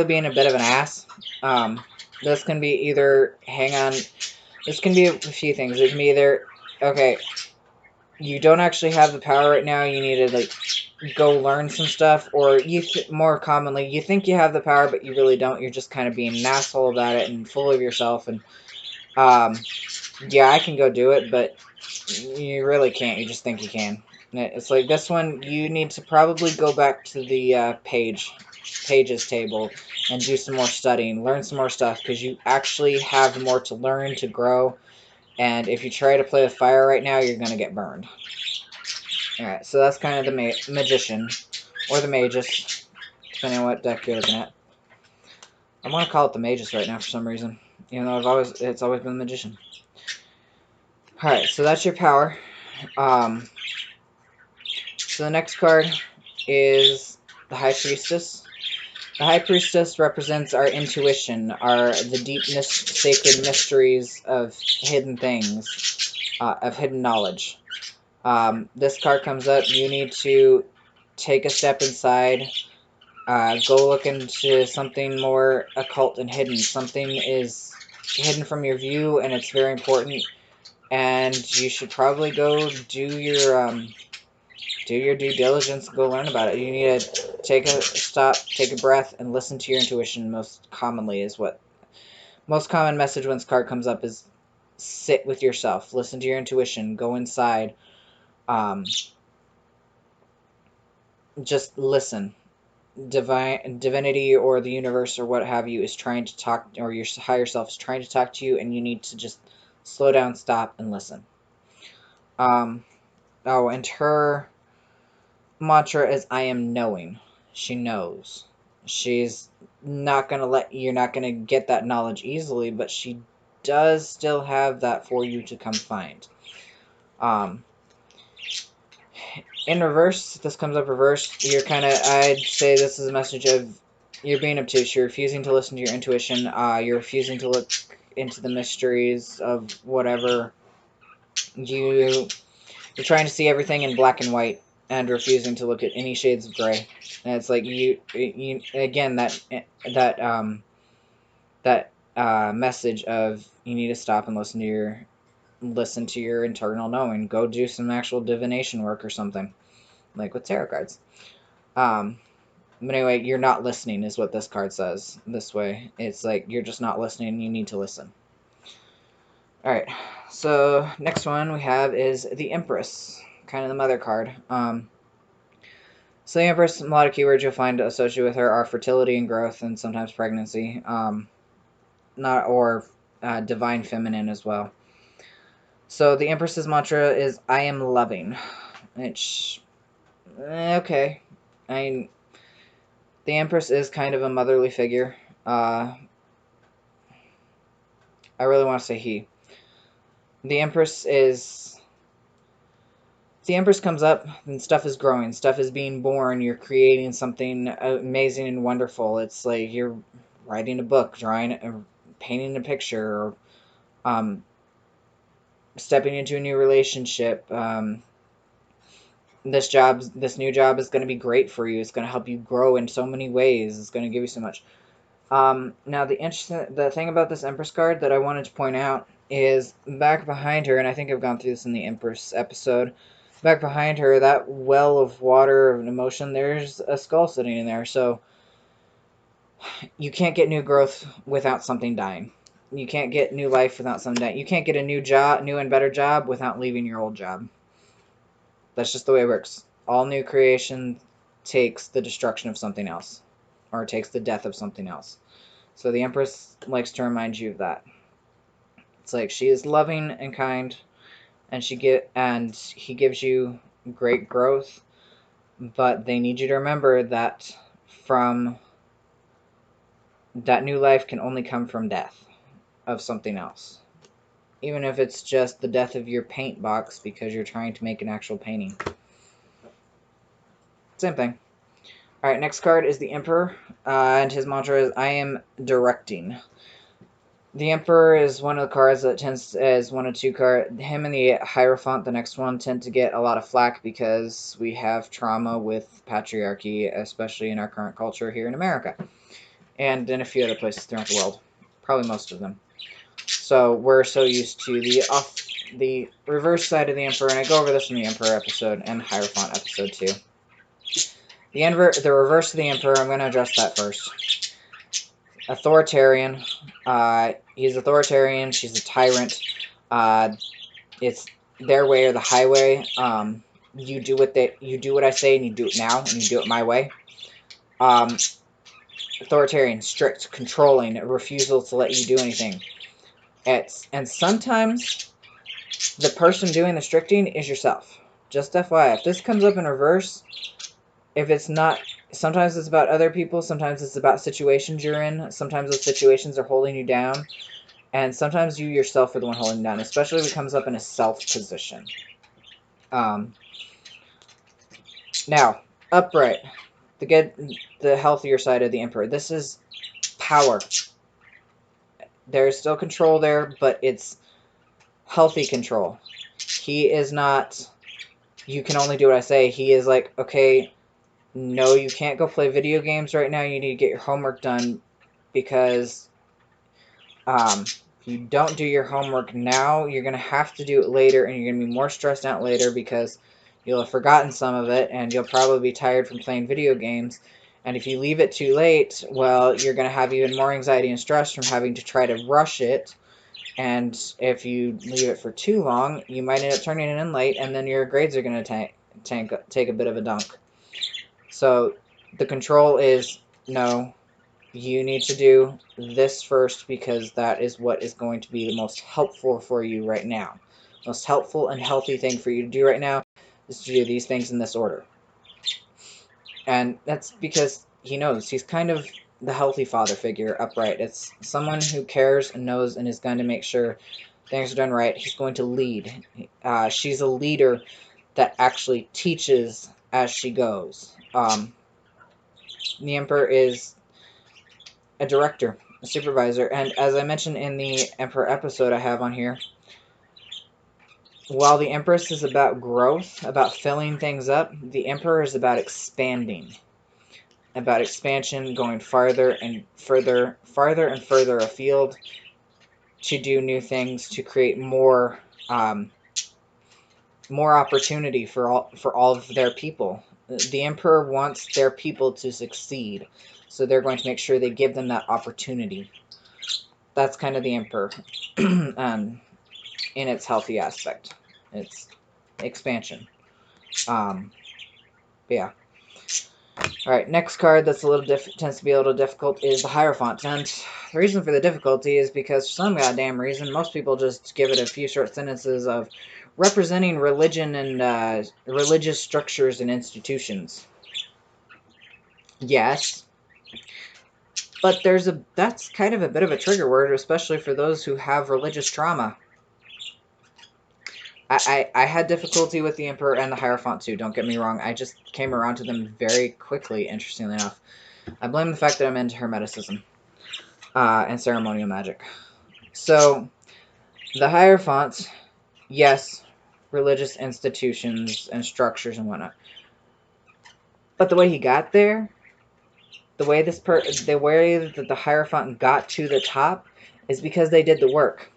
being a bit of an ass. This can be either, hang on, this can be a few things. It can be either, okay, you don't actually have the power right now, you need to, like, go learn some stuff, or more commonly, you think you have the power, but you really don't. You're just kind of being an asshole about it and full of yourself, and, yeah, I can go do it, but you really can't. You just think you can. It's like this one, you need to probably go back to the pages table and do some more studying, learn some more stuff, because you actually have more to learn, to grow, and if you try to play with fire right now, you're going to get burned. Alright, so that's kind of the Magician, or the Magus, depending on what deck you're looking at. I want to call it the Magus right now for some reason, even though it's always been the Magician. Alright, so that's your power. So the next card is the High Priestess. The High Priestess represents our intuition, the deepness, sacred mysteries of hidden things, of hidden knowledge. This card comes up, you need to take a step inside, go look into something more occult and hidden. Something is hidden from your view, and it's very important, and you should probably go do your due diligence, go learn about it. You need to take a stop, take a breath, and listen to your intuition. Most commonly is what most common message when this card comes up is sit with yourself, listen to your intuition, go inside, just listen. Divinity or the universe or what have you is trying to talk, or your higher self is trying to talk to you, and you need to just slow down, stop, and listen. Oh, and her mantra is, I am knowing. She knows. She's not going to you're not going to get that knowledge easily, but she does still have that for you to come find. In reverse, if this comes up reversed, you're kind of, I'd say this is a message of you're being obtuse. You're refusing to listen to your intuition. You're refusing to look into the mysteries of whatever. You're trying to see everything in black and white and refusing to look at any shades of gray. And it's like you again, that message of you need to stop and listen to your internal knowing. Go do some actual divination work or something, like with tarot cards. But anyway, you're not listening is what this card says. This way, it's like you're just not listening. You need to listen. All right. So next one we have is the Empress, kind of the mother card. So the Empress, a lot of keywords you'll find associated with her are fertility and growth, and sometimes pregnancy. Divine feminine as well. So the Empress's mantra is, I am loving. Which, okay. The Empress is kind of a motherly figure. I really want to say he. The Empress is the Empress comes up, and stuff is growing, stuff is being born, you're creating something amazing and wonderful. It's like you're writing a book, drawing, painting a picture, or stepping into a new relationship. This new job is going to be great for you. It's going to help you grow in so many ways. It's going to give you so much. Now the thing about this Empress card that I wanted to point out is back behind her, and I think I've gone through this in the Empress episode. Back behind her, that well of water of emotion, there's a skull sitting in there. So you can't get new growth without something dying. You can't get new life without something dying. You can't get a new and better job without leaving your old job. That's just the way it works. All new creation takes the destruction of something else, or takes the death of something else. So the Empress likes to remind you of that. It's like she is loving and kind, and he gives you great growth, but they need you to remember that that new life can only come from death of something else. Even if it's just the death of your paint box because you're trying to make an actual painting. Same thing. Alright, next card is the Emperor, and his mantra is, I am directing. The Emperor is one of the cards that tends to, as one of two cards. Him and the Hierophant, the next one, tend to get a lot of flack because we have trauma with patriarchy, especially in our current culture here in America. And in a few other places throughout the world. Probably most of them. So we're so used to the reverse side of the Emperor, and I go over this in the Emperor episode and Hierophant episode too. The reverse of the Emperor, I'm going to address that first. Authoritarian. He's authoritarian. She's a tyrant. It's their way or the highway. You do what I say, and you do it now, and you do it my way. Authoritarian, strict, controlling, a refusal to let you do anything. And sometimes the person doing the stricting is yourself. Just FYI, if this comes up in reverse, if it's not, sometimes it's about other people, sometimes it's about situations you're in, sometimes those situations are holding you down, and sometimes you yourself are the one holding down, especially if it comes up in a self position. Now, upright, the healthier side of the Emperor. This is power. There's still control there, but it's healthy control. He is not, you can only do what I say. He is like, okay, no, you can't go play video games right now. You need to get your homework done, because if you don't do your homework now, you're going to have to do it later, and you're going to be more stressed out later because you'll have forgotten some of it, and you'll probably be tired from playing video games. And if you leave it too late, well, you're going to have even more anxiety and stress from having to try to rush it. And if you leave it for too long, you might end up turning it in late, and then your grades are going to take a bit of a dunk. So the control is, no, you need to do this first, because that is what is going to be the most helpful for you right now. Most helpful and healthy thing for you to do right now is to do these things in this order. And that's because he knows. He's kind of the healthy father figure, upright. It's someone who cares and knows and is going to make sure things are done right. He's going to lead. She's a leader that actually teaches as she goes. The Emperor is a director, a supervisor, and as I mentioned in the Emperor episode I have on here, while the Empress is about growth, about filling things up, the Emperor is about expanding. About expansion, going farther and further afield to do new things, to create more opportunity for all of their people. The Emperor wants their people to succeed, so they're going to make sure they give them that opportunity. That's kind of the Emperor in its healthy aspect. It's expansion. Yeah. Alright, next card that's a little tends to be a little difficult is the Hierophant. And the reason for the difficulty is because for some goddamn reason, most people just give it a few short sentences of representing religion and religious structures and institutions. Yes. But that's kind of a bit of a trigger word, especially for those who have religious trauma. I had difficulty with the Emperor and the Hierophant too, don't get me wrong. I just came around to them very quickly, interestingly enough. I blame the fact that I'm into Hermeticism and ceremonial magic. So, the Hierophant, yes, religious institutions and structures and whatnot. But the way he got there, the way that the Hierophant got to the top is because they did the work.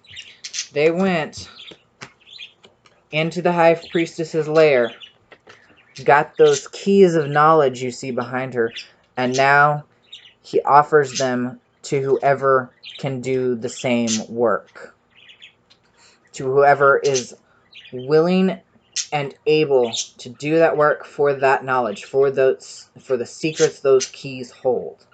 They went into the High Priestess's lair, got those keys of knowledge you see behind her, and now he offers them to whoever can do the same work. To whoever is willing and able to do that work for that knowledge, for the secrets those keys hold.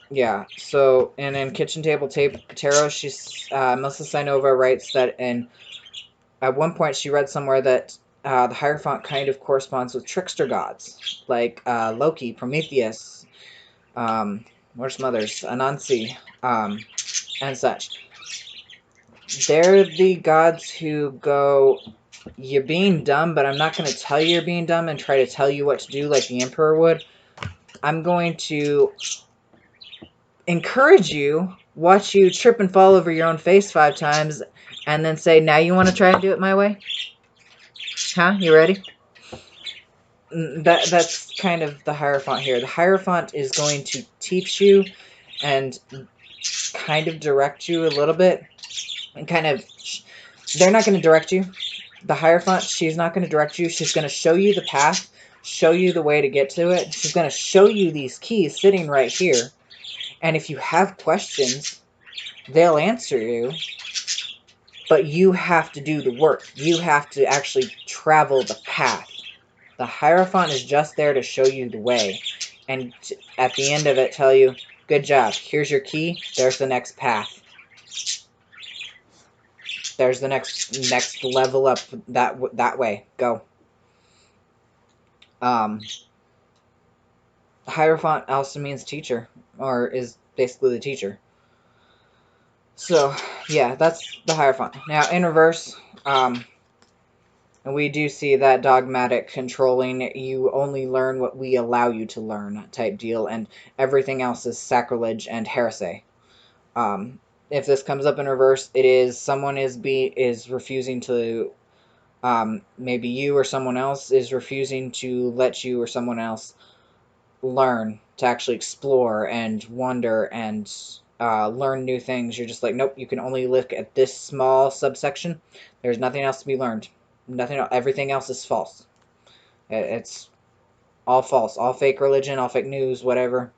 Yeah, so, and in Kitchen Table Tarot, Melissa Sinova writes that at one point she read somewhere that the Hierophant kind of corresponds with trickster gods, like Loki, Prometheus, where's some others, Anansi, and such. They're the gods who go, you're being dumb, but I'm not going to tell you you're being dumb and try to tell you what to do like the Emperor would. I'm going to encourage you, watch you trip and fall over your own face 5 times, and then say, now you want to try and do it my way? Huh? You ready? That's kind of the Hierophant here. The Hierophant is going to teach you and kind of direct you a little bit. And kind of, they're not going to direct you. The Hierophant, she's not going to direct you. She's going to show you the path, show you the way to get to it. She's going to show you these keys sitting right here. And if you have questions, they'll answer you. But you have to do the work. You have to actually travel the path. The Hierophant is just there to show you the way. And at the end of it, tell you, good job. Here's your key. There's the next path. There's the next level up that way. Go. Hierophant also means teacher, or is basically the teacher. So, yeah, that's the Hierophant. Now, in reverse, we do see that dogmatic, controlling, you only learn what we allow you to learn type deal, and everything else is sacrilege and heresy. If this comes up in reverse, it is someone is refusing to, maybe you or someone else is refusing to let you or someone else learn, to actually explore and wonder and learn new things. You're just like, nope, you can only look at this small subsection. There's nothing else to be learned. Everything else is false. It's all false. All fake religion, all fake news, whatever.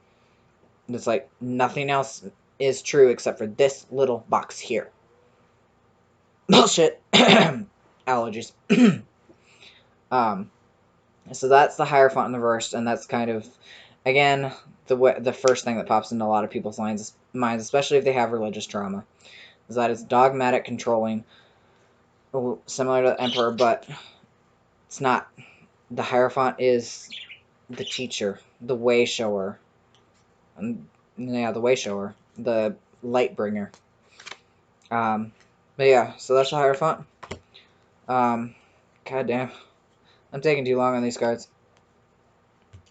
It's like nothing else is true except for this little box here. Bullshit. Allergies. So that's the Hierophant in the verse, and that's kind of, again, the first thing that pops into a lot of people's minds, especially if they have religious trauma, is that it's dogmatic, controlling, similar to the Emperor, but it's not. The Hierophant is the teacher, the way shower, the way shower, the light bringer. But yeah, so that's the Hierophant. God damn. I'm taking too long on these cards.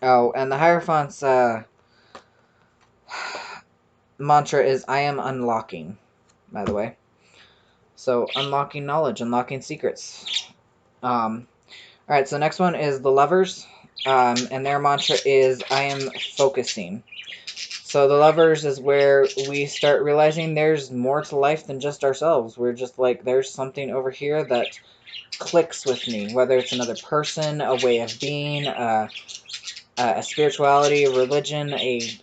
Oh, and the Hierophant's mantra is, I am unlocking, by the way. So, unlocking knowledge, unlocking secrets. Alright, so next one is the Lovers, and their mantra is, I am focusing. So the Lovers is where we start realizing there's more to life than just ourselves. We're just like, there's something over here that clicks with me, whether it's another person, a way of being, a spirituality, a religion, a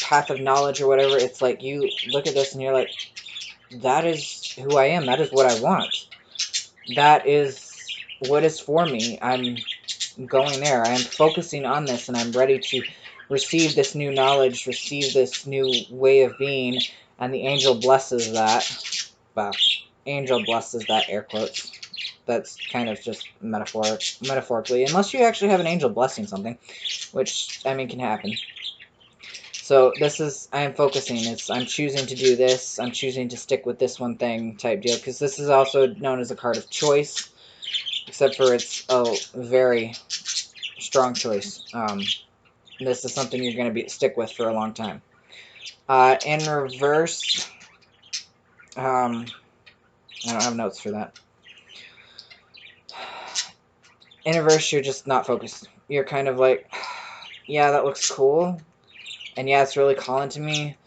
path of knowledge or whatever. It's like you look at this and you're like, that is who I am. That is what I want. That is what is for me. I'm going there. I am focusing on this, and I'm ready to receive this new knowledge, receive this new way of being, and the angel blesses that. Well, angel blesses that, air quotes. That's kind of just metaphorically, unless you actually have an angel blessing something, which, I mean, can happen. So this is, I am focusing. I'm choosing to do this. I'm choosing to stick with this one thing type deal. Because this is also known as a card of choice. Except for it's a very strong choice. This is something you're going to stick with for a long time. In reverse, I don't have notes for that. In reverse, you're just not focused. You're kind of like, yeah, that looks cool. And yeah, it's really calling to me.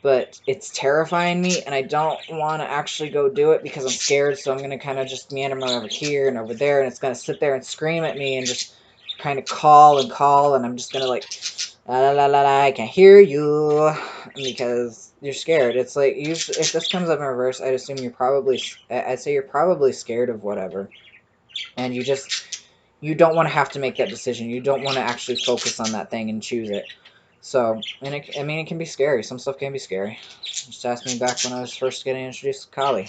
But it's terrifying me, and I don't want to actually go do it because I'm scared, so I'm going to kind of just meander over here and over there, and it's going to sit there and scream at me and just kind of call, and I'm just going to like, la la la la, I can't hear you, because you're scared. It's like, if this comes up in reverse, I'd assume I'd say you're probably scared of whatever, and you don't want to have to make that decision. You don't want to actually focus on that thing and choose it. So, and it can be scary. Some stuff can be scary. Just ask me back when I was first getting introduced to Kali.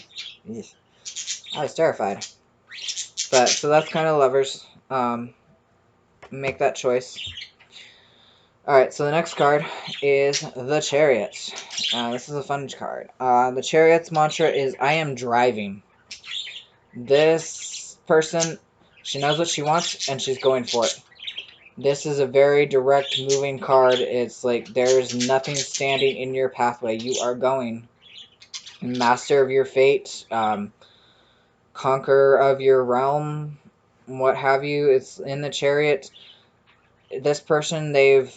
I was terrified. But, so that's kind of Lovers. Make that choice. Alright, so the next card is the Chariot. This is a fun card. The Chariot's mantra is, I am driving. This person, she knows what she wants, and she's going for it. This is a very direct moving card. It's like there's nothing standing in your pathway. You are going. Master of your fate, conqueror of your realm, what have you. It's in the Chariot. This person, they've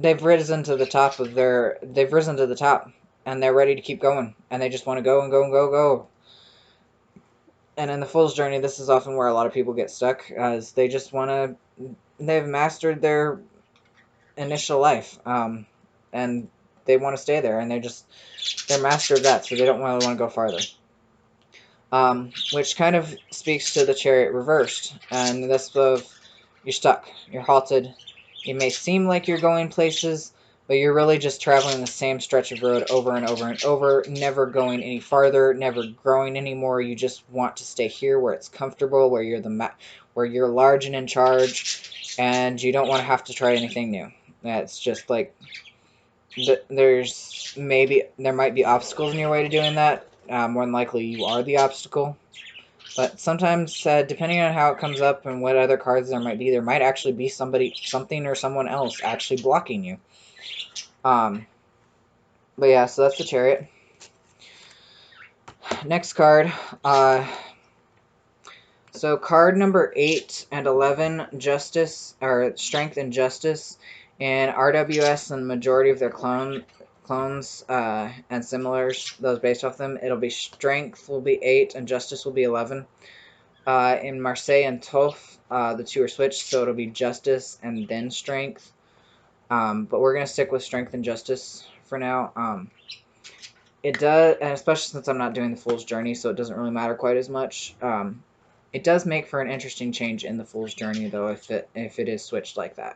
risen to the top and they're ready to keep going, and they just want to go and go and go and go. And in the Fool's Journey, this is often where a lot of people get stuck, as they just want to, they've mastered their initial life, and they want to stay there, and they're master of that, so they don't really want to go farther. Which kind of speaks to the Chariot reversed, and this of, you're stuck, you're halted, it may seem like you're going places, but you're really just traveling the same stretch of road over and over and over, never going any farther, never growing anymore. You just want to stay here where it's comfortable, where you're large and in charge, and you don't want to have to try anything new. It's just like, there might be obstacles in your way to doing that. More than likely, you are the obstacle. But sometimes, depending on how it comes up and what other cards there might actually be something or someone else actually blocking you. But yeah, so that's the Chariot. Next card. So card number 8 and 11, Justice, or Strength and Justice. In RWS and majority of their clones and similars, those based off them, it'll be Strength will be 8 and Justice will be 11. In Marseille and Toph, the two are switched, so it'll be Justice and then Strength. But we're going to stick with Strength and Justice for now. It does, and especially since I'm not doing the Fool's Journey, so it doesn't really matter quite as much. It does make for an interesting change in the Fool's Journey, though, if it is switched like that.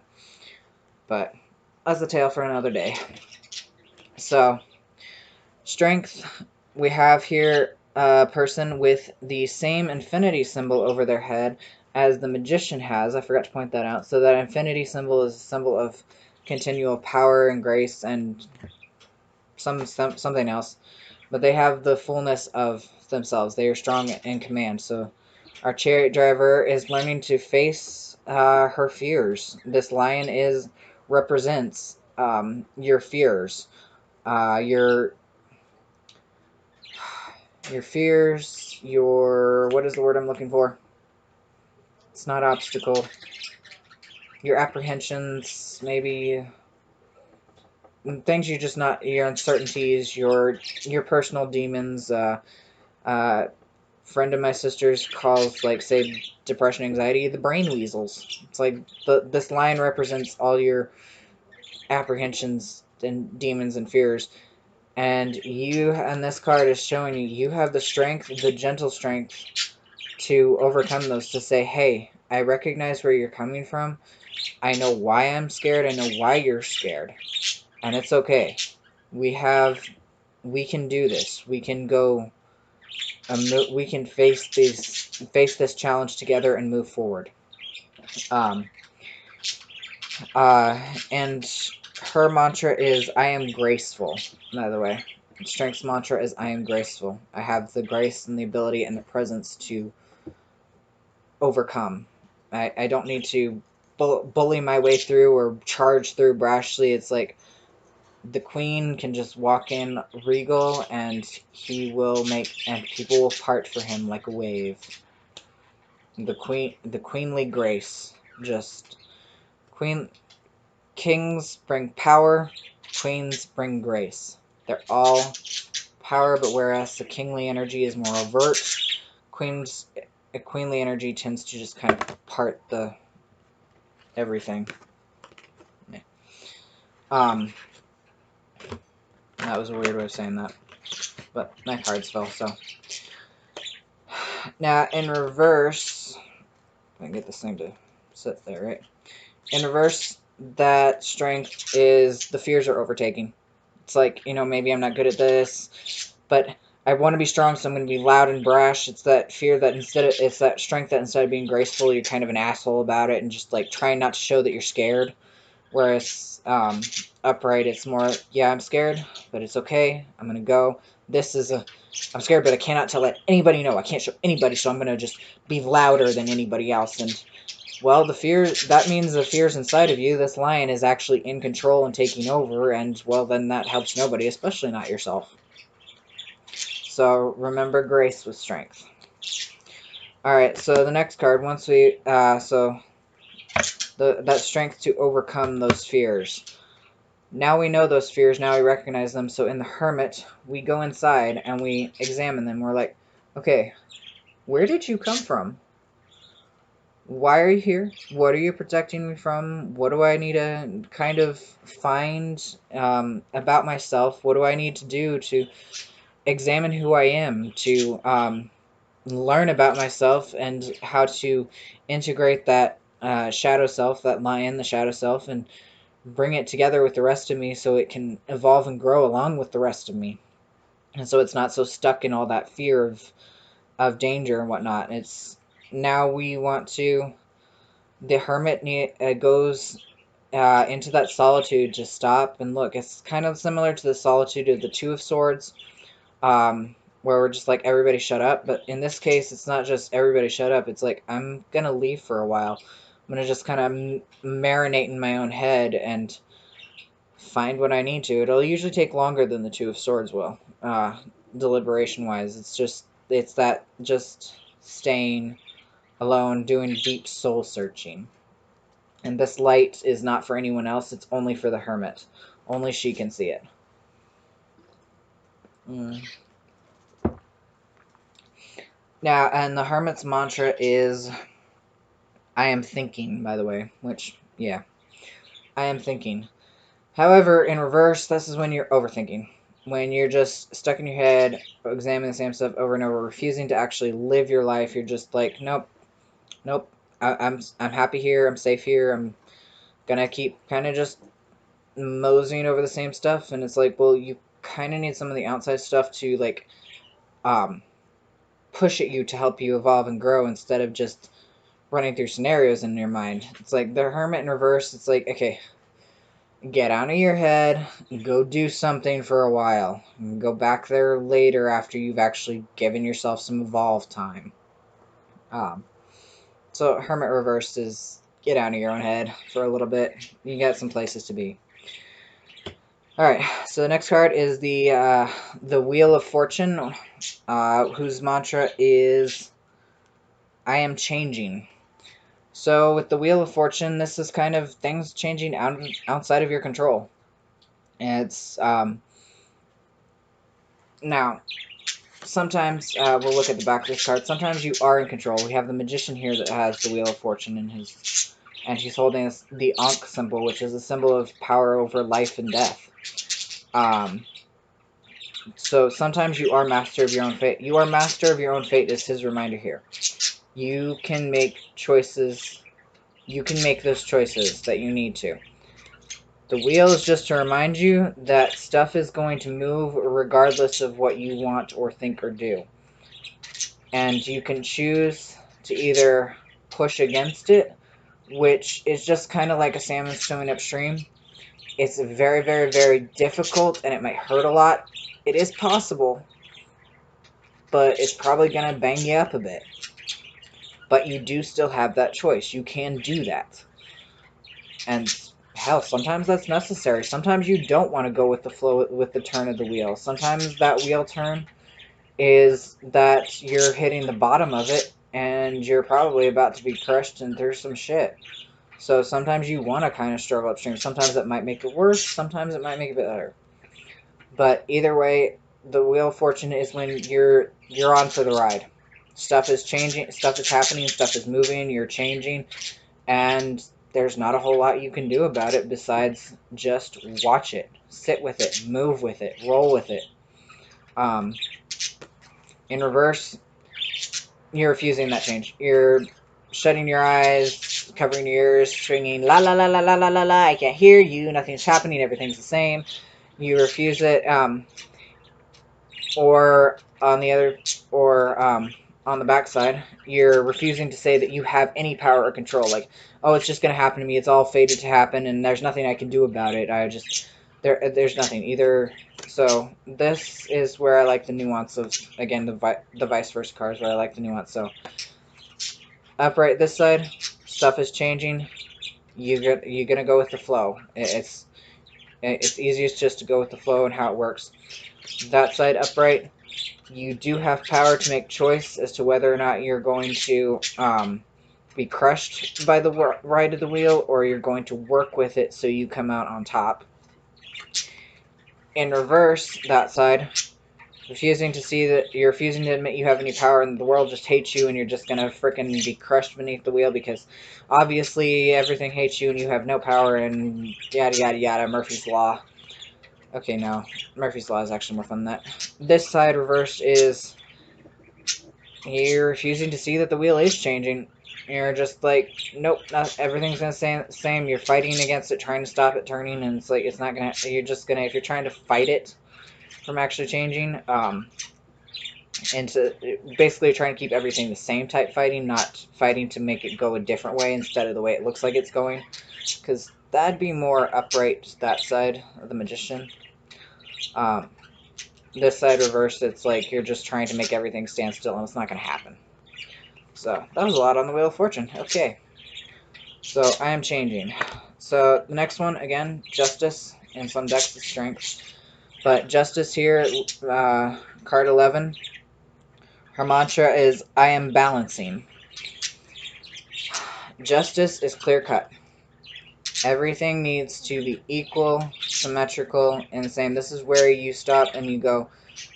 But that's a tale for another day. So, Strength, we have here a person with the same infinity symbol over their head as the Magician has. I forgot to point that out. So that infinity symbol is a symbol of continual power and grace and something else. But they have the fullness of themselves. They are strong in command. So our Chariot driver is learning to face her fears. This lion represents your fears, your fears, what is the word I'm looking for? It's not obstacle. Your apprehensions, maybe things your uncertainties, your personal demons. Friend of my sister's calls, like, say, depression, anxiety, the brain weasels. It's like this line represents all your apprehensions and demons and fears, and this card is showing you have the strength, the gentle strength, to overcome those, to say, hey, I recognize where you're coming from, I know why I'm scared, I know why you're scared, and it's okay. We can do this. We can go. We can face this challenge together and move forward. And her mantra is, I am graceful, by the way. Strength's mantra is, I am graceful. I have the grace and the ability and the presence to overcome. I don't need to bully my way through or charge through brashly. It's like the queen can just walk in regal and people will part for him like a wave. The queenly grace. Just kings bring power, queens bring grace. They're all power, but whereas the kingly energy is more overt, a queenly energy tends to just kind of part the everything. Yeah. That was a weird way of saying that, but my cards fell. So now in reverse, if I can get this thing to sit there, right? In reverse, that strength is the fears are overtaking. It's like, maybe I'm not good at this, but I want to be strong, so I'm going to be loud and brash. It's that fear that it's that strength that instead of being graceful, you're kind of an asshole about it and just like trying not to show that you're scared. Whereas upright, it's more, yeah, I'm scared, but it's okay. I'm going to go. I'm scared, but I cannot let anybody know. I can't show anybody, so I'm going to just be louder than anybody else. And, well, that means the fears inside of you, this lion is actually in control and taking over, and, well, then that helps nobody, especially not yourself. So, remember grace with strength. Alright, so the next card, once we, that strength to overcome those fears. Now we know those fears, now we recognize them, so in the Hermit, we go inside and we examine them. We're like, okay, where did you come from? Why are you here? What are you protecting me from? What do I need to kind of find about myself? What do I need to do to examine who I am, to learn about myself and how to integrate that shadow self, that lion, the shadow self, and bring it together with the rest of me so it can evolve and grow along with the rest of me. And so it's not so stuck in all that fear of danger and whatnot. It's now we want to... The Hermit goes into that solitude to stop and look. It's kind of similar to the solitude of the Two of Swords, where we're just like, everybody shut up. But in this case, it's not just everybody shut up. It's like, I'm going to leave for a while. I'm going to just kind of marinate in my own head and find what I need to. It'll usually take longer than the Two of Swords will, deliberation-wise. It's that just staying alone, doing deep soul searching. And this light is not for anyone else, it's only for the Hermit. Only she can see it. Now, and the Hermit's mantra is, I am thinking, by the way, which, yeah, I am thinking. However, in reverse, this is when you're overthinking. When you're just stuck in your head, examining the same stuff over and over, refusing to actually live your life. You're just like, nope, I'm happy here, I'm safe here, I'm gonna keep kind of just moseying over the same stuff. And it's like, well, you kind of need some of the outside stuff to, like, push at you to help you evolve and grow instead of just running through scenarios in your mind. It's like the Hermit in reverse. It's like, okay, get out of your head, go do something for a while, and go back there later after you've actually given yourself some evolve time. So Hermit reverse is get out of your own head for a little bit. You got some places to be. Alright, so the next card is the Wheel of Fortune, whose mantra is, I am changing. So with the Wheel of Fortune, this is kind of things changing outside of your control. And it's, now, sometimes, we'll look at the back of this card, sometimes you are in control. We have the Magician here that has the Wheel of Fortune in his, and he's holding the Ankh symbol, which is a symbol of power over life and death. So sometimes you are master of your own fate. You are master of your own fate is his reminder here. You can make choices. You can make those choices that you need to. The wheel is just to remind you that stuff is going to move regardless of what you want or think or do. And you can choose to either push against it which is just kind of like a salmon swimming upstream. It's very, very, very difficult, and it might hurt a lot. It is possible, but it's probably going to bang you up a bit. But you do still have that choice. You can do that. And hell, sometimes that's necessary. Sometimes you don't want to go with the flow, with the turn of the wheel. Sometimes that wheel turn is that you're hitting the bottom of it, and you're probably about to be crushed and through some shit. So sometimes you want to kind of struggle upstream. Sometimes it might make it worse. Sometimes it might make it better. But either way, the wheel of fortune is when you're on for the ride. Stuff is changing. Stuff is happening. Stuff is moving. You're changing, and there's not a whole lot you can do about it besides just watch it, sit with it, move with it, roll with it. In reverse, you're refusing that change. You're shutting your eyes, covering your ears, singing la la la la la la la la. I can't hear you. Nothing's happening. Everything's the same. You refuse it. Or on the other, or on the backside, you're refusing to say that you have any power or control. Like, oh, it's just going to happen to me. It's all fated to happen, and there's nothing I can do about it. There's nothing either. So this is where I like the nuance of, again, the vice versa cards, where I like the nuance. So upright this side, stuff is changing. You're gonna go with the flow. It's easiest just to go with the flow and how it works. That side upright, you do have power to make choice as to whether or not you're going to be crushed by the ride of the wheel, or you're going to work with it so you come out on top. In reverse, that side, refusing to see that you're refusing to admit you have any power, and the world just hates you, and you're just gonna frickin' be crushed beneath the wheel because obviously everything hates you and you have no power, and yada yada yada. Murphy's Law. Okay, no. Murphy's Law is actually more fun than that. This side reverse is you're refusing to see that the wheel is changing. You're just like, nope, not everything's gonna stay the same. You're fighting against it, trying to stop it turning, and it's like, it's not gonna, you're just gonna, if you're trying to fight it from actually changing, and to basically trying to keep everything the same type fighting, not fighting to make it go a different way instead of the way it looks like it's going, because that'd be more upright, that side of the magician. This side reversed, it's like you're just trying to make everything stand still, and it's not going to happen. So, that was a lot on the Wheel of Fortune. Okay. So, I am changing. So, the next one, again, Justice. In some decks, is Strength. But Justice here, card 11. Her mantra is, I am balancing. Justice is clear-cut. Everything needs to be equal, symmetrical, and same. This is where you stop and you go,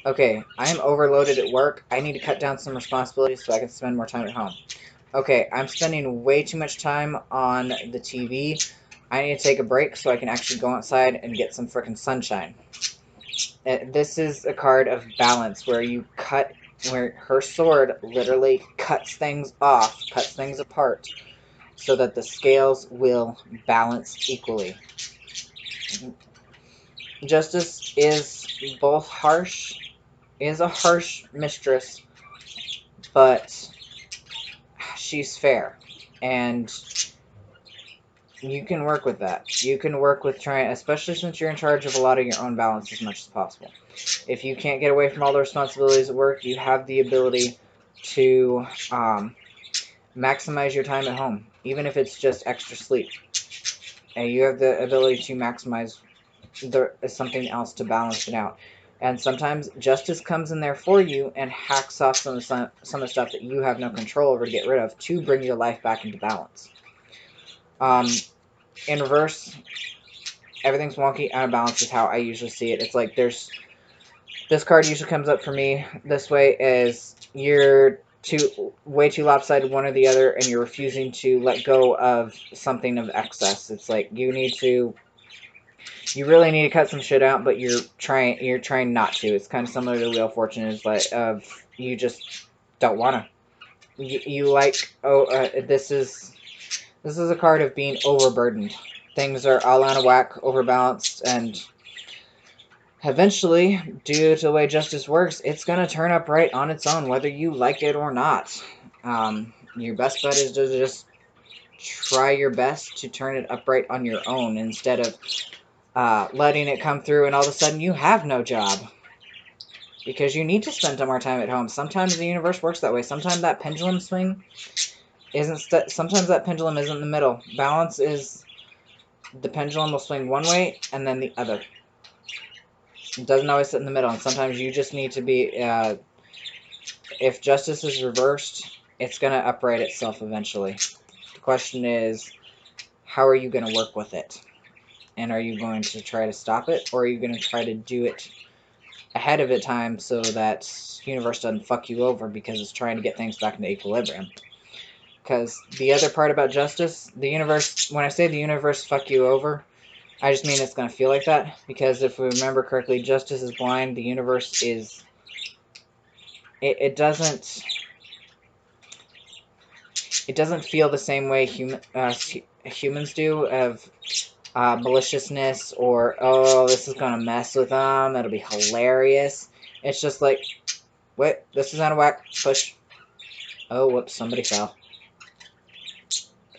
okay, I am overloaded at work. I need to cut down some responsibilities so I can spend more time at home. Okay, I'm spending way too much time on the TV. I need to take a break so I can actually go outside and get some frickin' sunshine. This is a card of balance where you cut, where her sword literally cuts things off, cuts things apart, so that the scales will balance equally. Justice is both harsh, is a harsh mistress, but she's fair, and you can work with that. You can work with trying, especially since you're in charge of a lot of your own balance as much as possible. If you can't get away from all the responsibilities at work, you have the ability to maximize your time at home, even if it's just extra sleep. And you have the ability to maximize something else to balance it out. And sometimes Justice comes in there for you and hacks off some of the stuff that you have no control over to get rid of to bring your life back into balance. In reverse, everything's wonky, out of balance is how I usually see it. It's like this card usually comes up for me this way as you're way too lopsided one or the other, and you're refusing to let go of something of excess. It's like you really need to cut some shit out, but you're trying not to. It's kind of similar to Wheel of Fortune, is like you just don't want to. You like, this is a card of being overburdened. Things are all out of whack, overbalanced, and eventually, due to the way Justice works, it's going to turn up right on its own, whether you like it or not. Your best bet is to just try your best to turn it upright on your own instead of letting it come through and all of a sudden you have no job. Because you need to spend more time at home. Sometimes the universe works that way. Sometimes that pendulum swing isn't... sometimes that pendulum isn't in the middle. Balance is... the pendulum will swing one way and then the other. It doesn't always sit in the middle. And sometimes you just need to be... if justice is reversed, it's going to upright itself eventually. The question is, how are you going to work with it? And are you going to try to stop it? Or are you going to try to do it ahead of time so that the universe doesn't fuck you over because it's trying to get things back into equilibrium? Because the other part about justice, the universe, when I say the universe fuck you over, I just mean it's going to feel like that. Because if we remember correctly, justice is blind, the universe is... It doesn't feel the same way humans do of maliciousness or, oh, this is going to mess with them, that'll be hilarious. It's just like, wait, this is out of whack, push. Oh, whoops, somebody fell.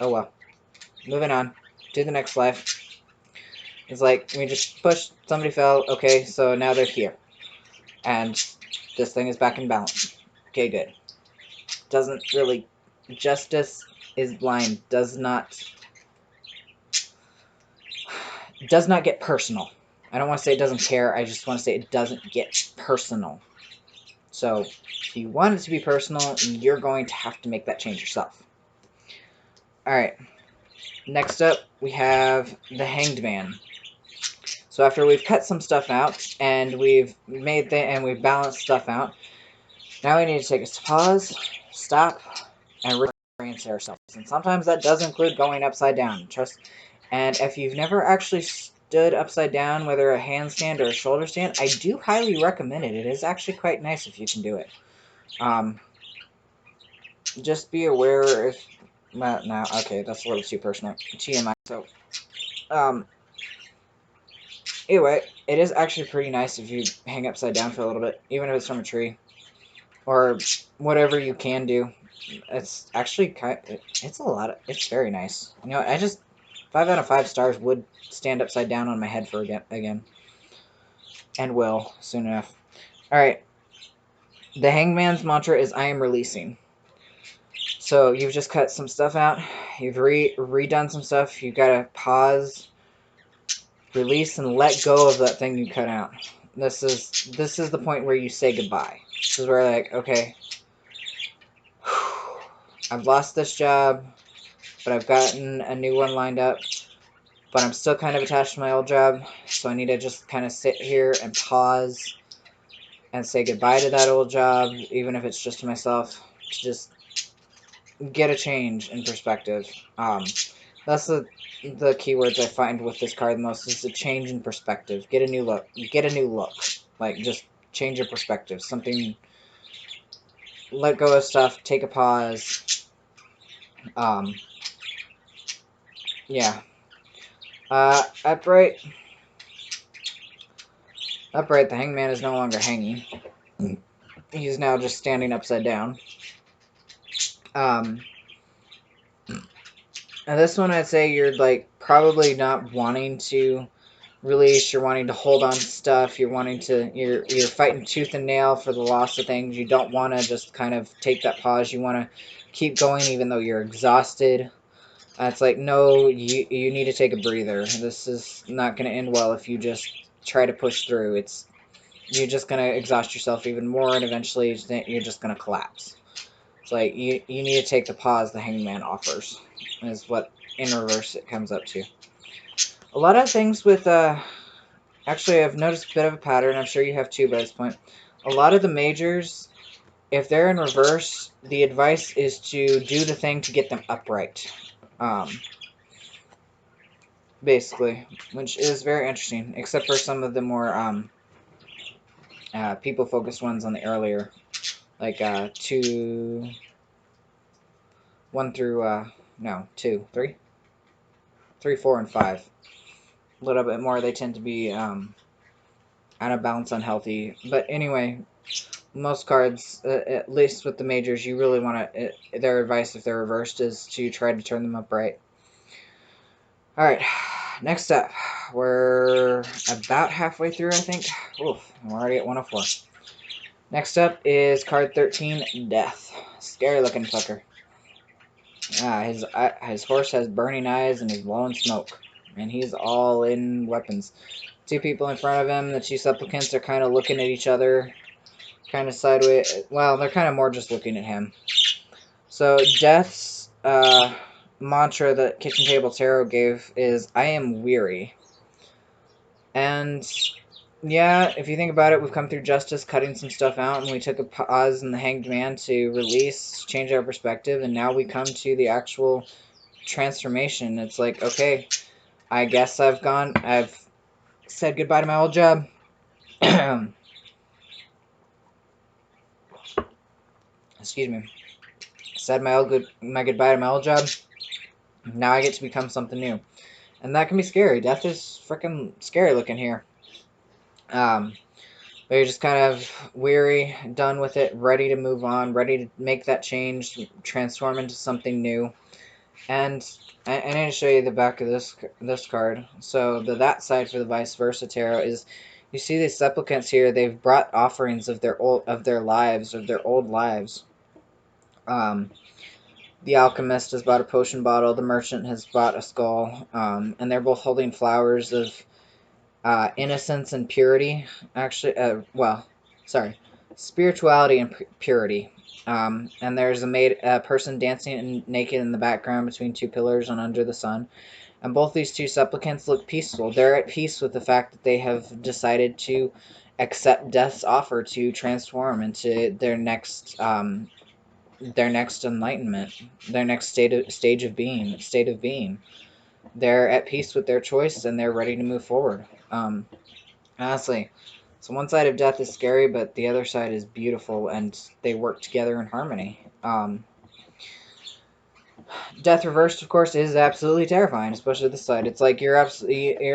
Oh well. Moving on to the next life. It's like, we just pushed, somebody fell, okay, so now they're here. And this thing is back in balance. Okay, good. Doesn't really... justice is blind. Does not get personal. I don't want to say it doesn't care. I just want to say it doesn't get personal. So, if you want it to be personal, you're going to have to make that change yourself. Alright. Next up, we have the Hanged Man. So after we've cut some stuff out, and we've we've balanced stuff out, now we need to take a pause, stop, and reorient ourselves. And sometimes that does include going upside down. And if you've never actually stood upside down, whether a handstand or a shoulder stand, I do highly recommend it. It is actually quite nice if you can do it. Just be aware if... well, no, okay, that's a little too personal. TMI. So, anyway, it is actually pretty nice if you hang upside down for a little bit, even if it's from a tree. Or whatever you can do. It's actually it's very nice. You know, I just 5 out of 5 stars would stand upside down on my head for again. And will soon enough. Alright. The Hangman's mantra is I am releasing. So you've just cut some stuff out. You've redone some stuff. You've got to pause, release, and let go of that thing you cut out. This is the point where you say goodbye. This is where, like, okay, I've lost this job, but I've gotten a new one lined up, but I'm still kind of attached to my old job, so I need to just kind of sit here and pause and say goodbye to that old job, even if it's just to myself, to just get a change in perspective. That's the keywords I find with this card the most, is a change in perspective. Get a new look. Get a new look. Like, just change your perspective. Something... let go of stuff. Take a pause. Yeah. Upright. Upright, the Hangman is no longer hanging. He's now just standing upside down. And this one, I'd say you're, like, probably not wanting to release. You're wanting to hold on to stuff. You're wanting to... You're fighting tooth and nail for the loss of things. You don't want to just kind of take that pause. You want to keep going even though you're exhausted. It's like, no, you need to take a breather. This is not going to end well if you just try to push through. You're just going to exhaust yourself even more, and eventually you're just going to collapse. It's like, you need to take the pause the Hangman offers, is what in reverse it comes up to. A lot of things with, actually I've noticed a bit of a pattern, I'm sure you have too by this point. A lot of the majors, if they're in reverse, the advice is to do the thing to get them upright. Basically, which is very interesting, except for some of the more, people-focused ones on the earlier, like, 2, 1 through, no, 2, 3? 3, 4, and 5. A little bit more, they tend to be, out of balance, unhealthy. But anyway, most cards, at least with the majors, you really want to, their advice if they're reversed is to try to turn them upright. Alright, next up, we're about halfway through, I think. Oof, we're already at 104. Next up is card 13, Death. Scary looking fucker. His horse has burning eyes and is blowing smoke. And he's all in weapons. Two people in front of him, the two supplicants are kind of looking at each other. Kind of sideways. Well, they're kind of more just looking at him. So, Death's mantra that Kitchen Table Tarot gave is, I am weary. And, yeah, if you think about it, we've come through justice, cutting some stuff out, and we took a pause in the Hanged Man to release, change our perspective, and now we come to the actual transformation. It's like, okay, I guess I've said goodbye to my old job. Excuse me. Said my goodbye to my old job. Now I get to become something new. And that can be scary. Death is freaking scary looking here. But you're just kind of weary, done with it, ready to move on, ready to make that change, transform into something new. And I need to show you the back of this card. So that side for the vice versa tarot is, you see these supplicants here. They've brought offerings of their old lives. The alchemist has bought a potion bottle. The merchant has bought a skull. And they're both holding flowers of innocence and purity. Actually, spirituality and purity. And there's a person dancing naked in the background between two pillars and under the sun. And both these two supplicants look peaceful. They're at peace with the fact that they have decided to accept Death's offer to transform into their next enlightenment, their next state of being. They're at peace with their choice and they're ready to move forward. Honestly, so one side of Death is scary, but the other side is beautiful, and they work together in harmony. Death reversed, of course, is absolutely terrifying, especially this side. It's like you're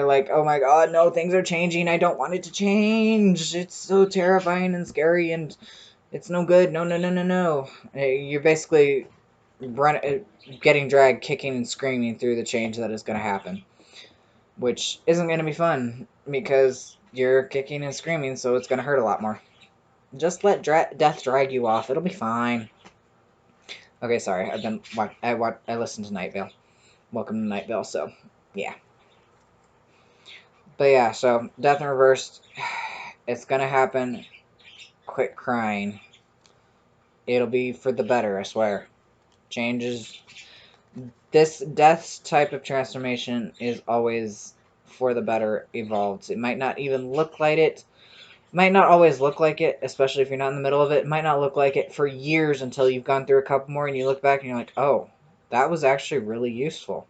like, oh my god, no, things are changing. I don't want it to change. It's so terrifying and scary, and it's no good. No, no, no, no, no. You're basically getting dragged, kicking and screaming through the change that is going to happen, which isn't going to be fun because you're kicking and screaming, so it's going to hurt a lot more. Just let Death drag you off. It'll be fine. Okay, sorry. I listened to Night Vale. Welcome to Night Vale. So, yeah. But yeah, so Death in reversed. It's gonna happen. Quit crying. It'll be for the better, I swear. Changes. This Death's type of transformation is always for the better evolved. It might not even look like it. Might not always look like it, especially if you're not in the middle of it. It might not look like it for years until you've gone through a couple more and you look back and you're like, oh, that was actually really useful.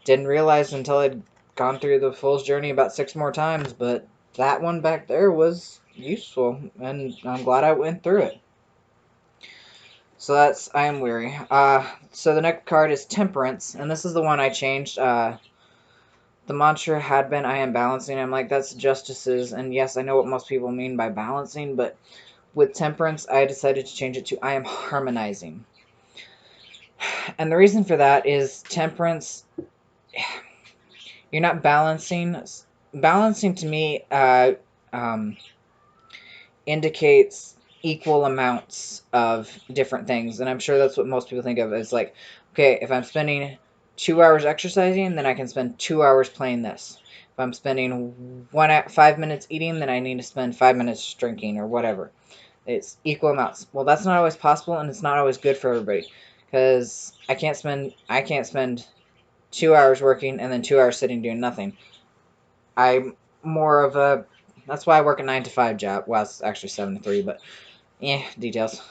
Didn't realize until I'd gone through the Fool's Journey about 6 more times, but that one back there was useful, and I'm glad I went through it. So that's I Am Weary. So the next card is Temperance, and this is the one I changed. The mantra had been, I am balancing. I'm like, that's justices. And yes, I know what most people mean by balancing, but with Temperance, I decided to change it to, I am harmonizing. And the reason for that is Temperance, you're not balancing. Balancing to me indicates equal amounts of different things. And I'm sure that's what most people think of as like, okay, if I'm spending 2 hours exercising, then I can spend 2 hours playing this. If I'm spending 5 minutes eating, then I need to spend 5 minutes drinking or whatever. It's equal amounts. Well, that's not always possible, and it's not always good for everybody, because I can't spend 2 hours working and then 2 hours sitting doing nothing. I'm more of a, that's why I work a 9 to 5 job. Well, it's actually 7 to 3, but yeah, details.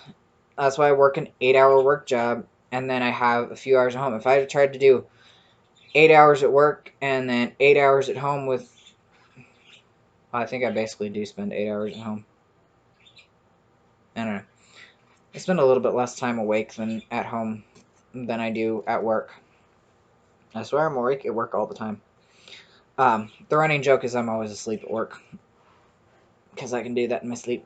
That's why I work an 8-hour work job, and then I have a few hours at home. If I tried to do 8 hours at work and then 8 hours at home with, I think I basically do spend 8 hours at home. I don't know. I spend a little bit less time awake than at home than I do at work. I swear I'm awake at work all the time. The running joke is I'm always asleep at work. because I can do that in my sleep.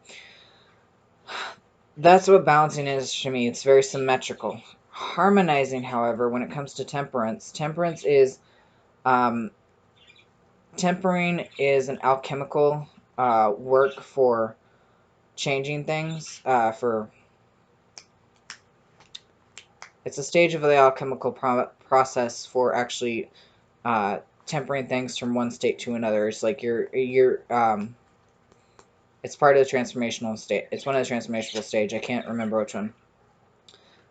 That's what balancing is to me. It's very symmetrical. Harmonizing, however, when it comes to temperance, tempering is an alchemical work for changing things. It's a stage of the alchemical process for actually tempering things from one state to another. It's like it's part of the transformational state. It's one of the transformational stage. I can't remember which one.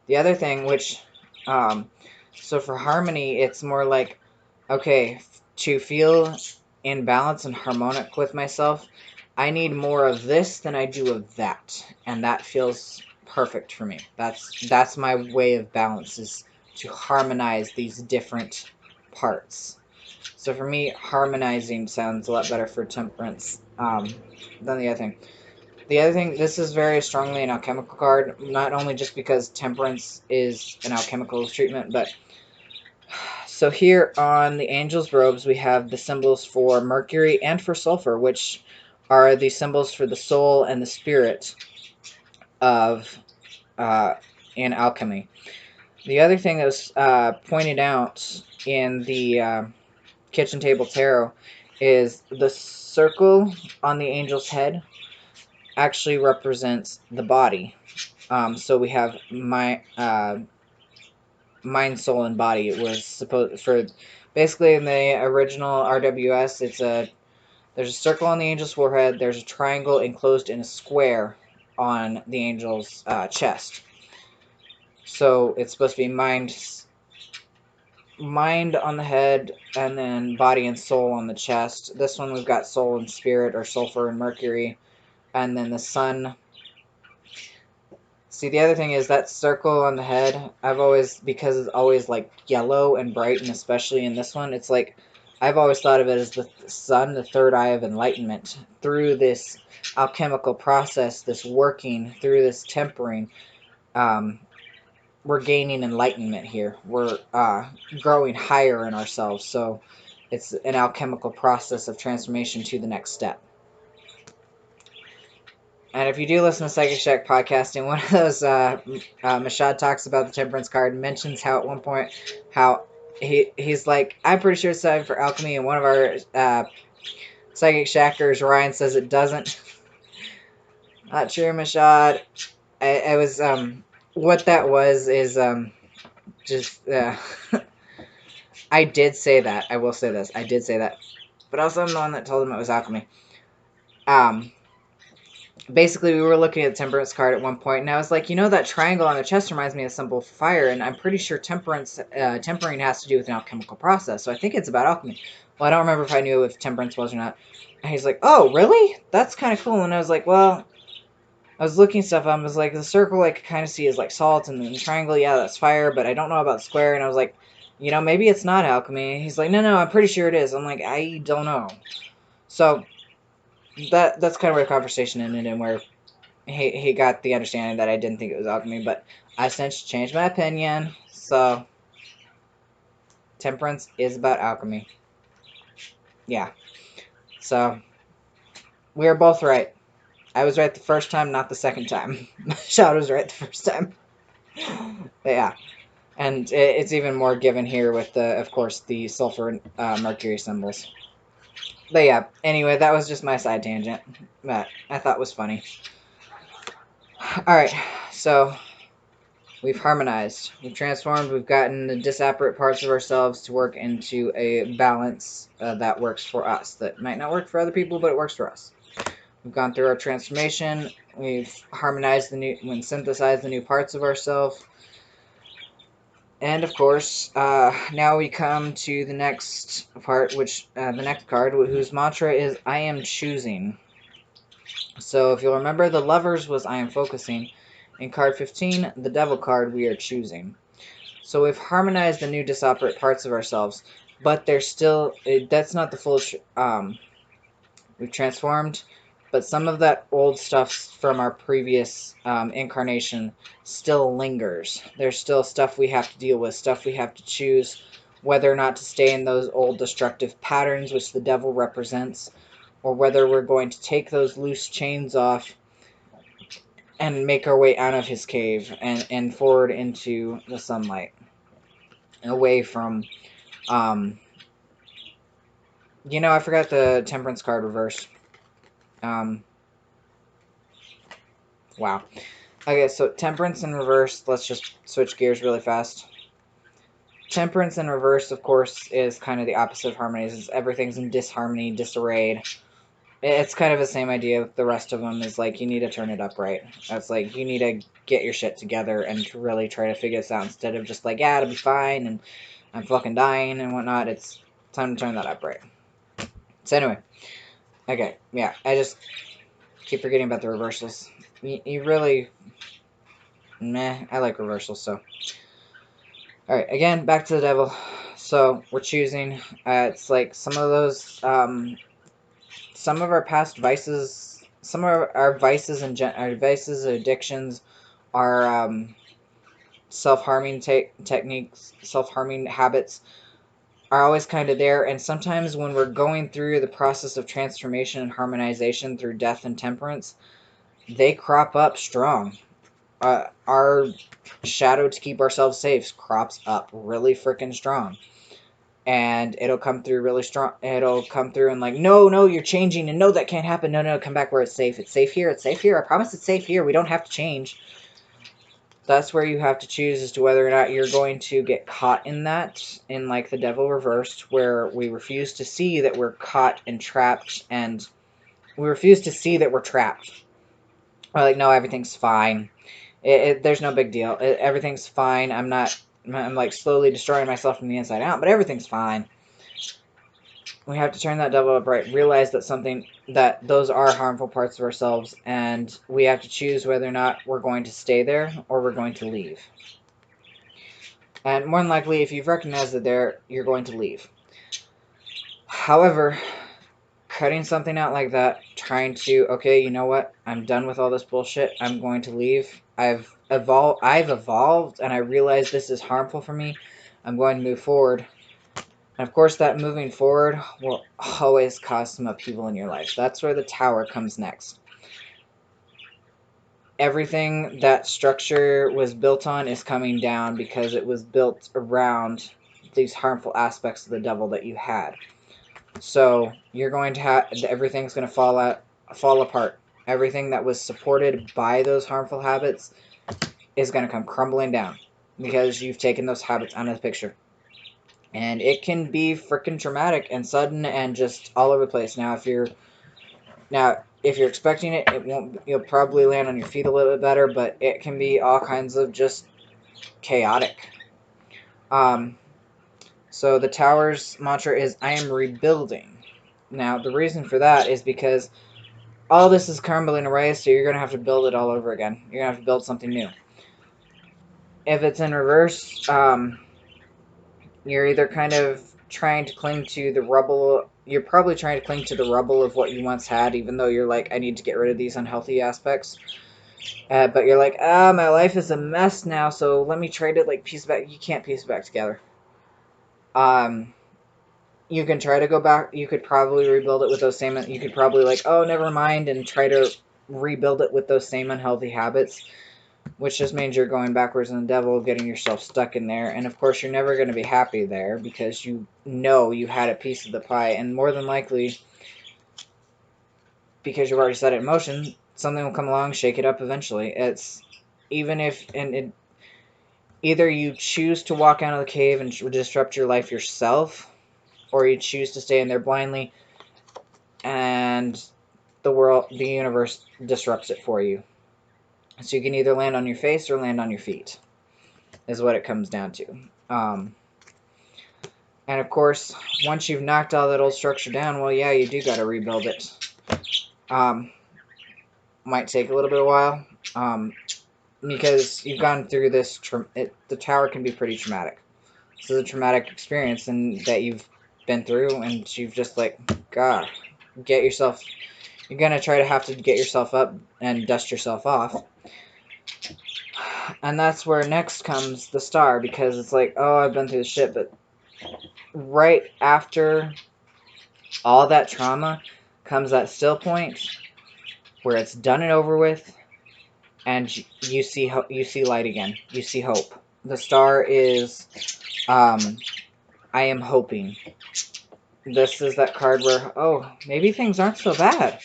The other thing, which, so for harmony, it's more like, okay, to feel in balance and harmonic with myself, I need more of this than I do of that, and that feels perfect for me. That's my way of balance, is to harmonize these different parts. So for me, harmonizing sounds a lot better for temperance than the other thing. The other thing, this is very strongly an alchemical card, not only just because temperance is an alchemical treatment, but so here on the Angel's Robes, we have the symbols for Mercury and for Sulfur, which are the symbols for the soul and the spirit of in alchemy. The other thing that was pointed out in the kitchen table tarot is the circle on the angel's head actually represents the body. So we have mind, soul, and body. It was supposed for basically in the original RWS. There's a circle on the angel's forehead. There's a triangle enclosed in a square on the angel's chest. So it's supposed to be mind on the head, and then body and soul on the chest. This one we've got soul and spirit, or sulfur and mercury, and then the sun. See, the other thing is that circle on the head, because it's always like yellow and bright, and especially in this one, it's like, I've always thought of it as the sun, the third eye of enlightenment. Through this alchemical process, this working, through this tempering, we're gaining enlightenment here. We're growing higher in ourselves. So it's an alchemical process of transformation to the next step. And if you do listen to Psychic Shack podcasting, one of those, Mashad talks about the Temperance card, mentions how at one point, how he's like, I'm pretty sure it's time for alchemy, and one of our Psychic Shackers, Ryan, says it doesn't. Not true, Mashad. I was, what that was is, just, I did say that. I will say this. I did say that. But also I'm the one that told him it was alchemy. Basically, we were looking at the Temperance card at one point, and I was like, you know, that triangle on the chest reminds me of a symbol for fire, and I'm pretty sure tempering has to do with an alchemical process, so I think it's about alchemy. Well, I don't remember if I knew if temperance was or not. And he's like, oh, really? That's kind of cool. And I was like, well, I was looking stuff up. I was like, the circle I could kind of see is like salt, and then the triangle, yeah, that's fire, but I don't know about the square. And I was like, you know, maybe it's not alchemy. He's like, no, I'm pretty sure it is. I'm like, I don't know. So that's kind of where the conversation ended, and where he got the understanding that I didn't think it was alchemy, but I since changed my opinion. So temperance is about alchemy. Yeah. So we were both right. I was right the first time, not the second time. Shadow was right the first time. But yeah. And it's even more given here with, of course, the sulfur and mercury symbols. But yeah, anyway, that was just my side tangent that I thought was funny. Alright, so we've harmonized, we've transformed, we've gotten the disparate parts of ourselves to work into a balance that works for us. That might not work for other people, but it works for us. We've gone through our transformation, we've harmonized synthesized the new parts of ourselves. And of course, now we come to the next part, which the next card, whose mantra is I am choosing. So if you'll remember, the Lovers was I am focusing. In card 15, the Devil card, we are choosing. So we've harmonized the new disparate parts of ourselves, but there's still, that's not the full, we've transformed, but some of that old stuff from our previous incarnation still lingers. There's still stuff we have to deal with, stuff we have to choose, whether or not to stay in those old destructive patterns, which the devil represents, or whether we're going to take those loose chains off and make our way out of his cave and forward into the sunlight, away from, you know, I forgot the Temperance card reverse. Wow. Okay, so Temperance in reverse, let's just switch gears really fast. Temperance in reverse, of course, is kind of the opposite of harmonies. Everything's in disharmony, disarrayed. It's kind of the same idea with the rest of them, is like, you need to turn it up right. That's like, you need to get your shit together and really try to figure this out instead of just like, yeah, it'll be fine and I'm fucking dying and whatnot. It's time to turn that up right. So anyway, okay, yeah, I just keep forgetting about the reversals. You really, meh, I like reversals, so. Alright, again, back to the devil. So, we're choosing, it's like some of those, some of our past vices, some of our vices and addictions, our self-harming techniques, self-harming habits are always kind of there. And sometimes when we're going through the process of transformation and harmonization through death and temperance, they crop up strong. Our shadow to keep ourselves safe crops up really freaking strong. And it'll come through really strong. It'll come through and like, no, you're changing. And no, that can't happen. No, come back where it's safe. It's safe here. It's safe here. I promise it's safe here. We don't have to change. That's where you have to choose as to whether or not you're going to get caught in that, in like the devil reversed, where we refuse to see that we're caught and trapped, and we refuse to see that we're trapped. We're like, no, everything's fine. There's no big deal. Everything's fine. I'm like slowly destroying myself from the inside out, but everything's fine. We have to turn that devil upright, realize that those are harmful parts of ourselves, and we have to choose whether or not we're going to stay there or we're going to leave. And more than likely, if you've recognized that you're going to leave. However, cutting something out like that, trying to, okay, you know what? I'm done with all this bullshit. I'm going to leave. I've evolved, and I realize this is harmful for me. I'm going to move forward. And of course, that moving forward will always cause some upheaval in your life. That's where the Tower comes next. Everything that structure was built on is coming down because it was built around these harmful aspects of the devil that you had. So you're going to have, everything's going to fall apart. Everything that was supported by those harmful habits is going to come crumbling down because you've taken those habits out of the picture. And it can be freaking traumatic and sudden and just all over the place. Now, if you're expecting it, you'll probably land on your feet a little bit better, but it can be all kinds of just chaotic. So the Tower's mantra is, I am rebuilding. Now, the reason for that is because all this is crumbling away, so you're going to have to build it all over again. You're going to have to build something new. If it's in reverse, you're either kind of trying to cling to the rubble. You're probably trying to cling to the rubble of what you once had, even though you're like, I need to get rid of these unhealthy aspects. But you're like, my life is a mess now, so let me try to like piece it back. You can't piece it back together. You can try to go back. You could probably rebuild it with those same. You could probably like, oh, never mind, and try to rebuild it with those same unhealthy habits, which just means you're going backwards in the devil, getting yourself stuck in there. And of course, you're never going to be happy there because you know you had a piece of the pie, and more than likely, because you've already set it in motion, something will come along, shake it up eventually. It's even if either you choose to walk out of the cave and disrupt your life yourself, or you choose to stay in there blindly, and the universe disrupts it for you. So you can either land on your face or land on your feet, is what it comes down to. And of course, once you've knocked all that old structure down, well, yeah, you do got to rebuild it. Might take a little bit of a while, because you've gone through this. The Tower can be pretty traumatic. This is a traumatic experience and that you've been through, and you've just like, God, get yourself. You're gonna try to have to get yourself up and dust yourself off. And that's where next comes the Star, because it's like, oh, I've been through this shit, but right after all that trauma comes that still point where it's done and over with, and you see light again. You see hope. The star is, I am hoping. This is that card where, oh, maybe things aren't so bad.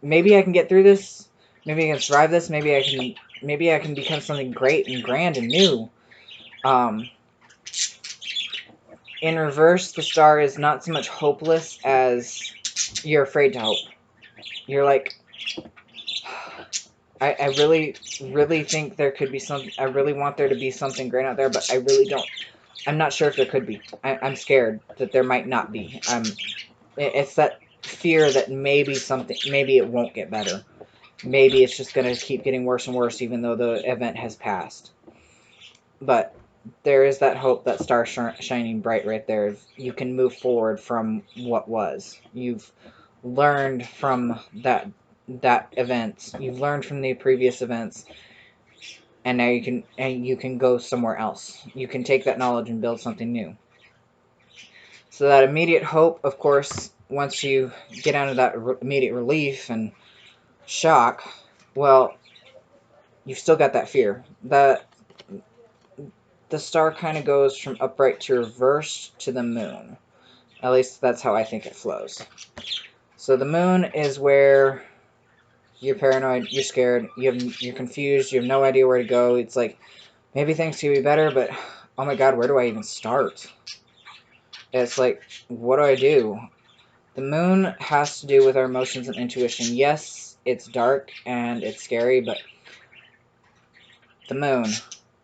Maybe I can get through this. Maybe I can survive this. Maybe I can become something great and grand and new. In reverse, the star is not so much hopeless as you're afraid to hope. You're like, I really, really think there could be something. I really want there to be something great out there, but I really don't. I'm not sure if there could be. I'm scared that there might not be. It's that fear that maybe it won't get better. Maybe it's just going to keep getting worse and worse, even though the event has passed. But there is that hope, that star shining bright right there. You can move forward from what was. You've learned from that event. You've learned from the previous events, and now you can go somewhere else. You can take that knowledge and build something new. So that immediate hope, of course, once you get out of that immediate relief and shock, well, you've still got that fear. The star kind of goes from upright to reversed to the moon. At least that's how I think it flows. So the moon is where you're paranoid, you're scared, you're confused, you have no idea where to go. It's like, maybe things could be better, but oh my god, where do I even start? It's like, what do I do? The moon has to do with our emotions and intuition. Yes, it's dark and it's scary, but the moon,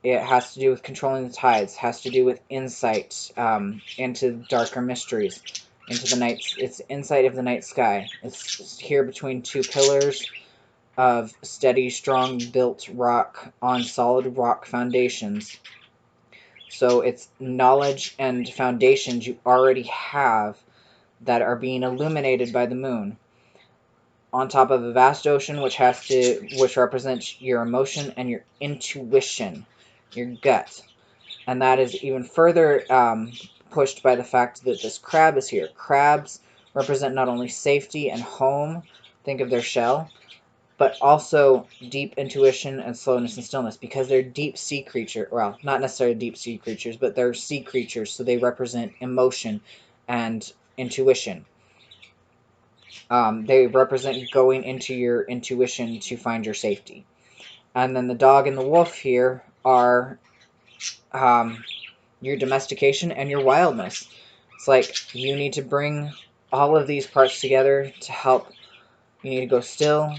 it has to do with controlling the tides, has to do with insight into darker mysteries, into the night. It's insight of the night sky. It's here between two pillars of steady, strong built rock on solid rock foundations. So it's knowledge and foundations you already have that are being illuminated by the moon, on top of a vast ocean which represents your emotion and your intuition, your gut. And that is even further pushed by the fact that this crab is here. Crabs represent not only safety and home, think of their shell, but also deep intuition and slowness and stillness, because they're deep sea creatures. Well, not necessarily deep sea creatures, but they're sea creatures, so they represent emotion and intuition. They represent going into your intuition to find your safety. And then the dog and the wolf here are your domestication and your wildness. It's like you need to bring all of these parts together to help. You need to go still,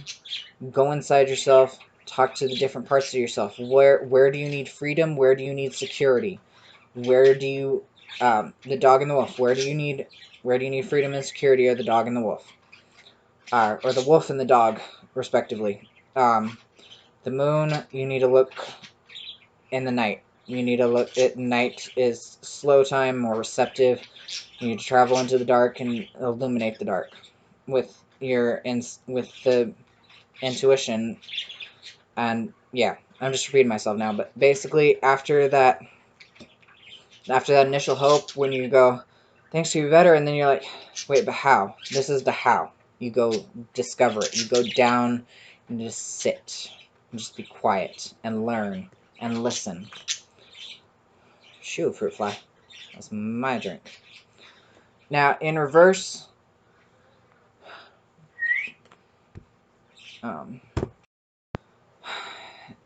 go inside yourself, talk to the different parts of yourself. Where do you need freedom? Where do you need security? Where do you the dog and the wolf? Where do you need freedom and security? Or the dog and the wolf, or the wolf and the dog, respectively. The moon, you need to look in the night. You need to look at night is slow time, more receptive. You need to travel into the dark and illuminate the dark with the intuition. And yeah, I'm just repeating myself now, but basically after that initial hope, when you go, things could be better, and then you're like, wait, but how? This is the how. You go discover it. You go down and just sit and just be quiet and learn and listen. Shoo, fruit fly. That's my drink. Now, in reverse,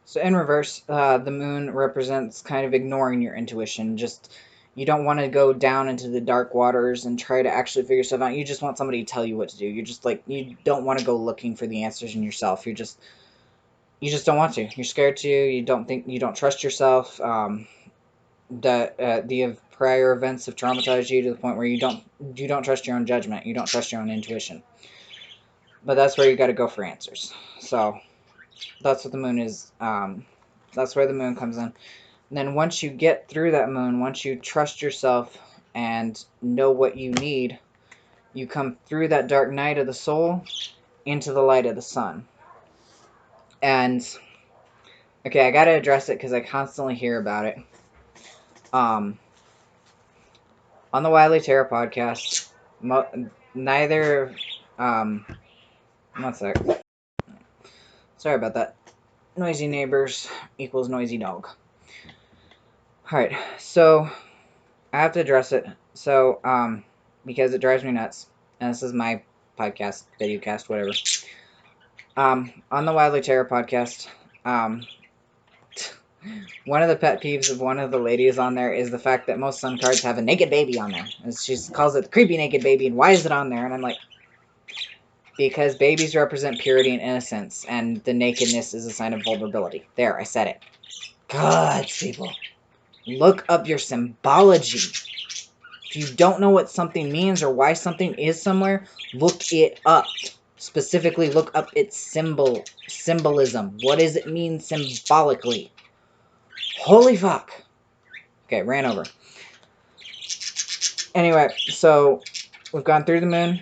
so in reverse, the moon represents kind of ignoring your intuition. Just, you don't want to go down into the dark waters and try to actually figure stuff out. You just want somebody to tell you what to do. You're just like, you don't want to go looking for the answers in yourself. You just don't want to. You're scared to. You don't trust yourself. The prior events have traumatized you to the point where you don't trust your own judgment. You don't trust your own intuition. But that's where you got to go for answers. So that's what the moon is. That's where the moon comes in. And then once you get through that moon, once you trust yourself and know what you need, you come through that dark night of the soul into the light of the sun. And okay, I got to address it because I constantly hear about it. On the Wily Tarot podcast, neither One sec. Sorry about that. Noisy neighbors equals noisy dog. Alright, so I have to address it. So, because it drives me nuts. And this is my podcast, videocast, whatever. On the Wildly Terror podcast, one of the pet peeves of one of the ladies on there is the fact that most sun cards have a naked baby on there. And she calls it the creepy naked baby, and why is it on there? And I'm like, because babies represent purity and innocence, and the nakedness is a sign of vulnerability. There, I said it. God, people. Look up your symbology. If you don't know what something means or why something is somewhere, look it up. Specifically, look up its symbolism. What does it mean symbolically? Holy fuck. Okay, ran over. Anyway, so we've gone through the moon.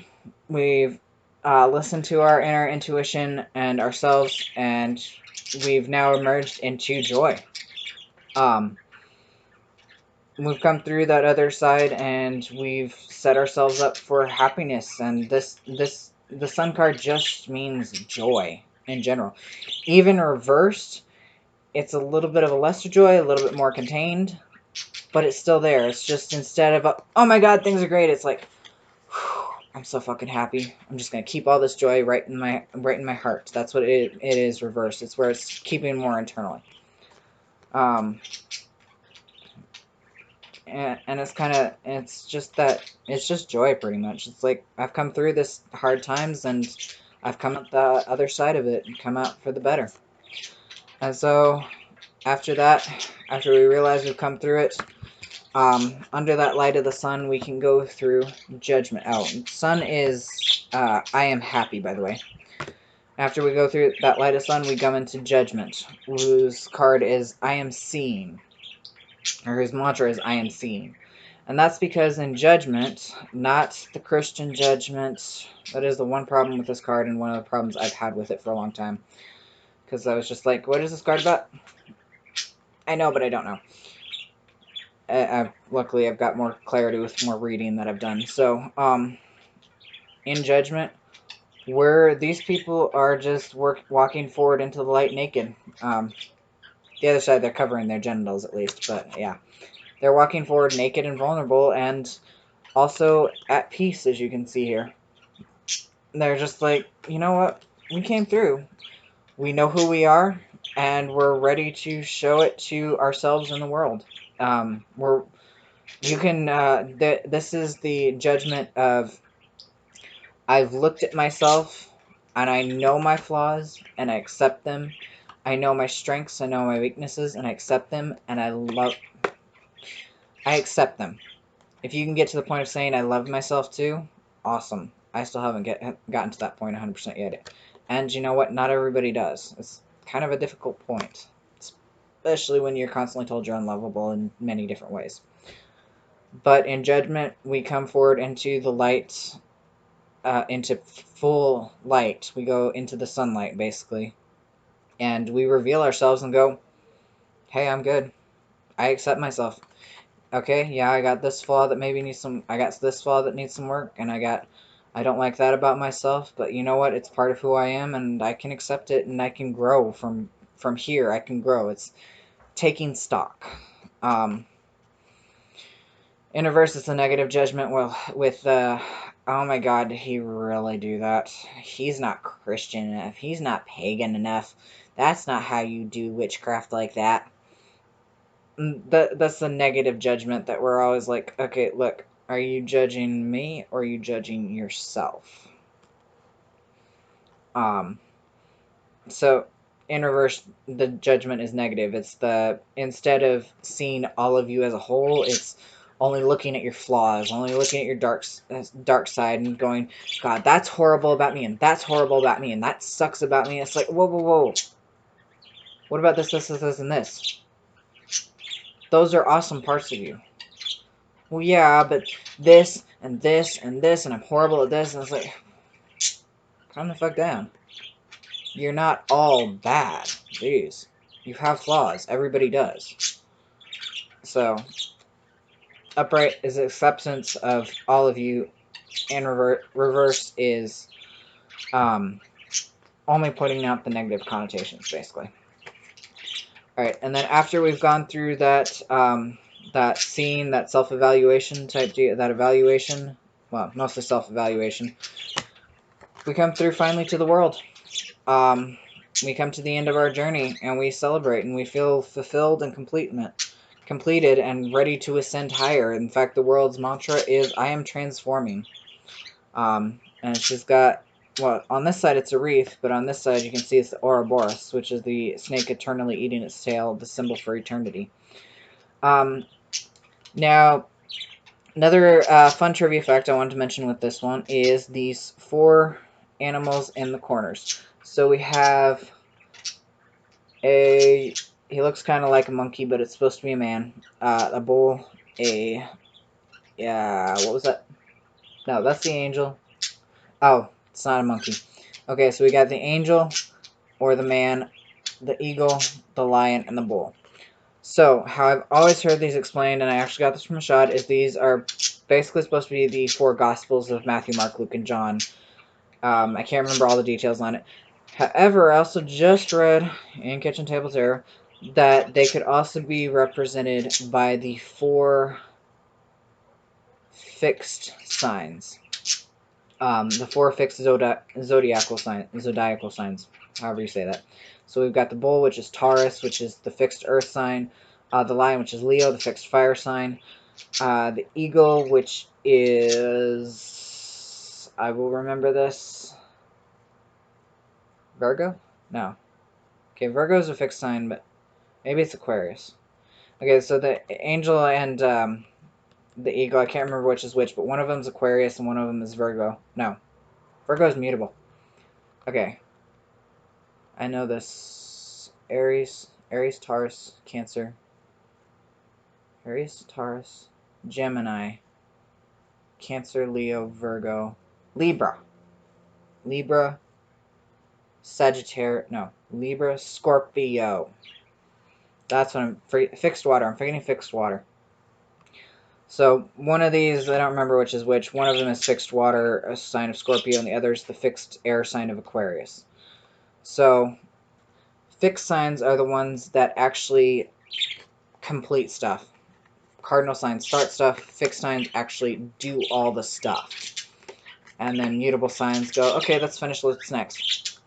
We've listened to our inner intuition and ourselves, and we've now emerged into joy. We've come through that other side, and we've set ourselves up for happiness. And the sun card just means joy in general. Even reversed, it's a little bit of a lesser joy, a little bit more contained, but it's still there. It's just instead of oh my god, things are great, it's like, whew, I'm so fucking happy. I'm just gonna keep all this joy right in my heart. That's what it is reversed. It's where it's keeping more internally. And it's just joy, pretty much. It's like, I've come through this hard times, and I've come out the other side of it and come out for the better. And so, after that, after we realize we've come through it, under that light of the sun, we can go through judgment. Oh, sun is, I am happy, by the way. After we go through that light of sun, we come into judgment, whose card is I am seeing. Or his mantra is I am seeing. And that's because in judgment, not the Christian judgment, that is the one problem with this card, and one of the problems I've had with it for a long time. Because I was just like, what is this card about? I know, but I don't know. Luckily, I've got more clarity with more reading that I've done. So, in judgment, where these people are just walking forward into the light naked. The other side, they're covering their genitals at least, but yeah. They're walking forward naked and vulnerable, and also at peace, as you can see here. They're just like, you know what? We came through. We know who we are, and we're ready to show it to ourselves and the world. This is the judgment of, I've looked at myself, and I know my flaws, and I accept them. I know my strengths, I know my weaknesses, and I accept them, and I accept them. If you can get to the point of saying I love myself too, awesome. I still haven't gotten to that point 100% yet. And you know what? Not everybody does. It's kind of a difficult point. Especially when you're constantly told you're unlovable in many different ways. But in judgment, we come forward into the light, into full light. We go into the sunlight, basically. And we reveal ourselves and go, hey, I'm good. I accept myself. Okay, yeah, I got this flaw that maybe needs some, I got this flaw that needs some work, and I don't like that about myself, but you know what, it's part of who I am, and I can accept it, and I can grow from here. I can grow. It's taking stock. In reverse, it's a negative judgment. Well, with, oh my god, did he really do that? He's not Christian enough. He's not pagan enough. That's not how you do witchcraft like that. That's the negative judgment that we're always like, okay, look, are you judging me or are you judging yourself? So in reverse, the judgment is negative. It's instead of seeing all of you as a whole, it's only looking at your flaws, only looking at your dark side and going, God, that's horrible about me, and that's horrible about me, and that sucks about me. It's like, whoa, whoa, whoa. What about this, and this? Those are awesome parts of you. Well, yeah, but this, and this, and this, and I'm horrible at this, and it's like, calm the fuck down. You're not all bad. Jeez. You have flaws. Everybody does. So, upright is acceptance of all of you, and reverse is Only pointing out the negative connotations, basically. Alright, and then after we've gone through that, that scene, that self-evaluation type, that evaluation, well, mostly self-evaluation, we come through finally to the world. We come to the end of our journey, and we celebrate, and we feel fulfilled and completed and ready to ascend higher. In fact, the world's mantra is, I am transforming. And she's got, well, on this side it's a wreath, but on this side you can see it's the Ouroboros, which is the snake eternally eating its tail, the symbol for eternity. Now, another fun trivia fact I wanted to mention with this one is these 4 animals in the corners. So we have he looks kind of like a monkey, but it's supposed to be a man, a bull, what was that? No, that's the angel. Oh, it's not a monkey. Okay, so we got the angel, or the man, the eagle, the lion, and the bull. So, how I've always heard these explained, and I actually got this from Ashad, is these are basically supposed to be the 4 Gospels of Matthew, Mark, Luke, and John. I can't remember all the details on it. However, I also just read in Kitchen Table Tarot that they could also be represented by the 4 fixed signs. The 4 fixed zodiacal signs, however you say that. So we've got the bull, which is Taurus, which is the fixed earth sign. The lion, which is Leo, the fixed fire sign. The eagle, which is... I will remember this. Virgo? No. Okay, Virgo is a fixed sign, but maybe it's Aquarius. Okay, so the angel and the eagle, I can't remember which is which, but one of them is Aquarius and one of them is Virgo. No. Virgo is mutable. Okay. I know this. Aries, Taurus, Cancer. Aries, Taurus, Gemini, Cancer, Leo, Virgo, Libra, Sagittarius, no, Libra, Scorpio. That's what I'm, fixed water, I'm forgetting fixed water. So, one of these, I don't remember which is which, one of them is fixed water, a sign of Scorpio, and the other is the fixed air sign of Aquarius. So, fixed signs are the ones that actually complete stuff. Cardinal signs start stuff, fixed signs actually do all the stuff. And then mutable signs go, okay, that's finished, what's next?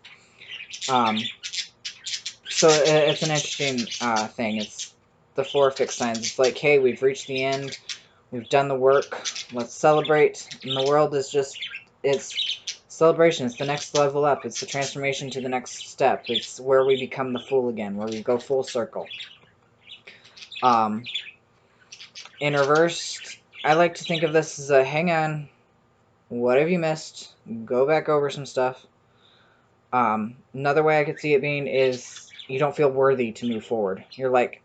So it's an interesting thing. It's the 4 fixed signs. It's like, hey, we've reached the end, we've done the work, let's celebrate. And the world is just, it's celebration, it's the next level up, it's the transformation to the next step, it's where we become the Fool again, where we go full circle. In reverse, I like to think of this as a, hang on, what have you missed? Go back over some stuff. Another way I could see it being is you don't feel worthy to move forward. You're like,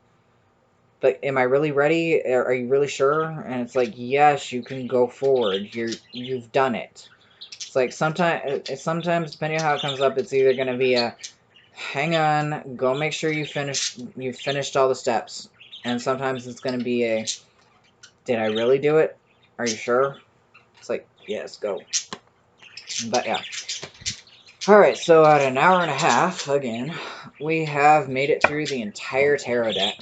but am I really ready? Are you really sure? And it's like, yes, you can go forward. You've done it. It's like sometimes depending on how it comes up, it's either going to be a, hang on, go make sure you've finished all the steps. And sometimes it's going to be a, did I really do it? Are you sure? It's like, yes, go. But yeah. Alright, so at an hour and a half, again, we have made it through the entire tarot deck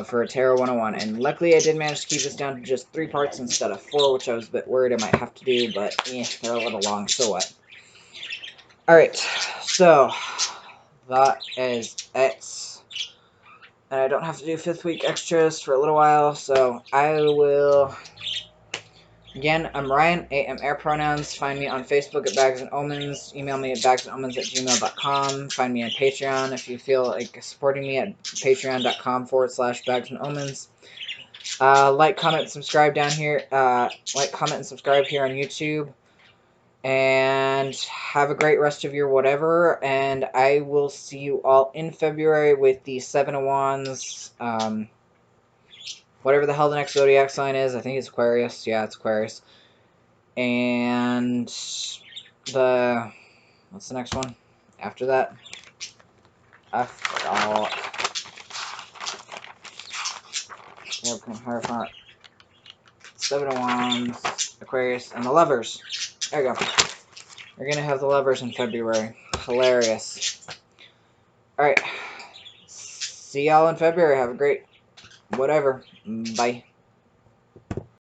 for a Tarot 101. And luckily I did manage to keep this down to just 3 parts instead of 4, which I was a bit worried I might have to do, but they're a little long, so what. Alright, so that is it. And I don't have to do 5th week extras for a little while, so I will... Again, I'm Ryan, AM Air Pronouns. Find me on Facebook at Bags and Omens. Email me at bagsandomens@gmail.com. Find me on Patreon if you feel like supporting me at patreon.com/Bags and Omens. Like, comment, subscribe down here. Like, comment, and subscribe here on YouTube. And have a great rest of your whatever. And I will see you all in February with the 7 of Wands. Whatever the hell the next zodiac sign is. I think it's Aquarius. Yeah, it's Aquarius. And the... what's the next one? After that? I forgot. Hierophant. 7 of Wands, Aquarius, and the Lovers. There you go. We're going to have the Lovers in February. Hilarious. Alright. See y'all in February. Have a great whatever. Bye.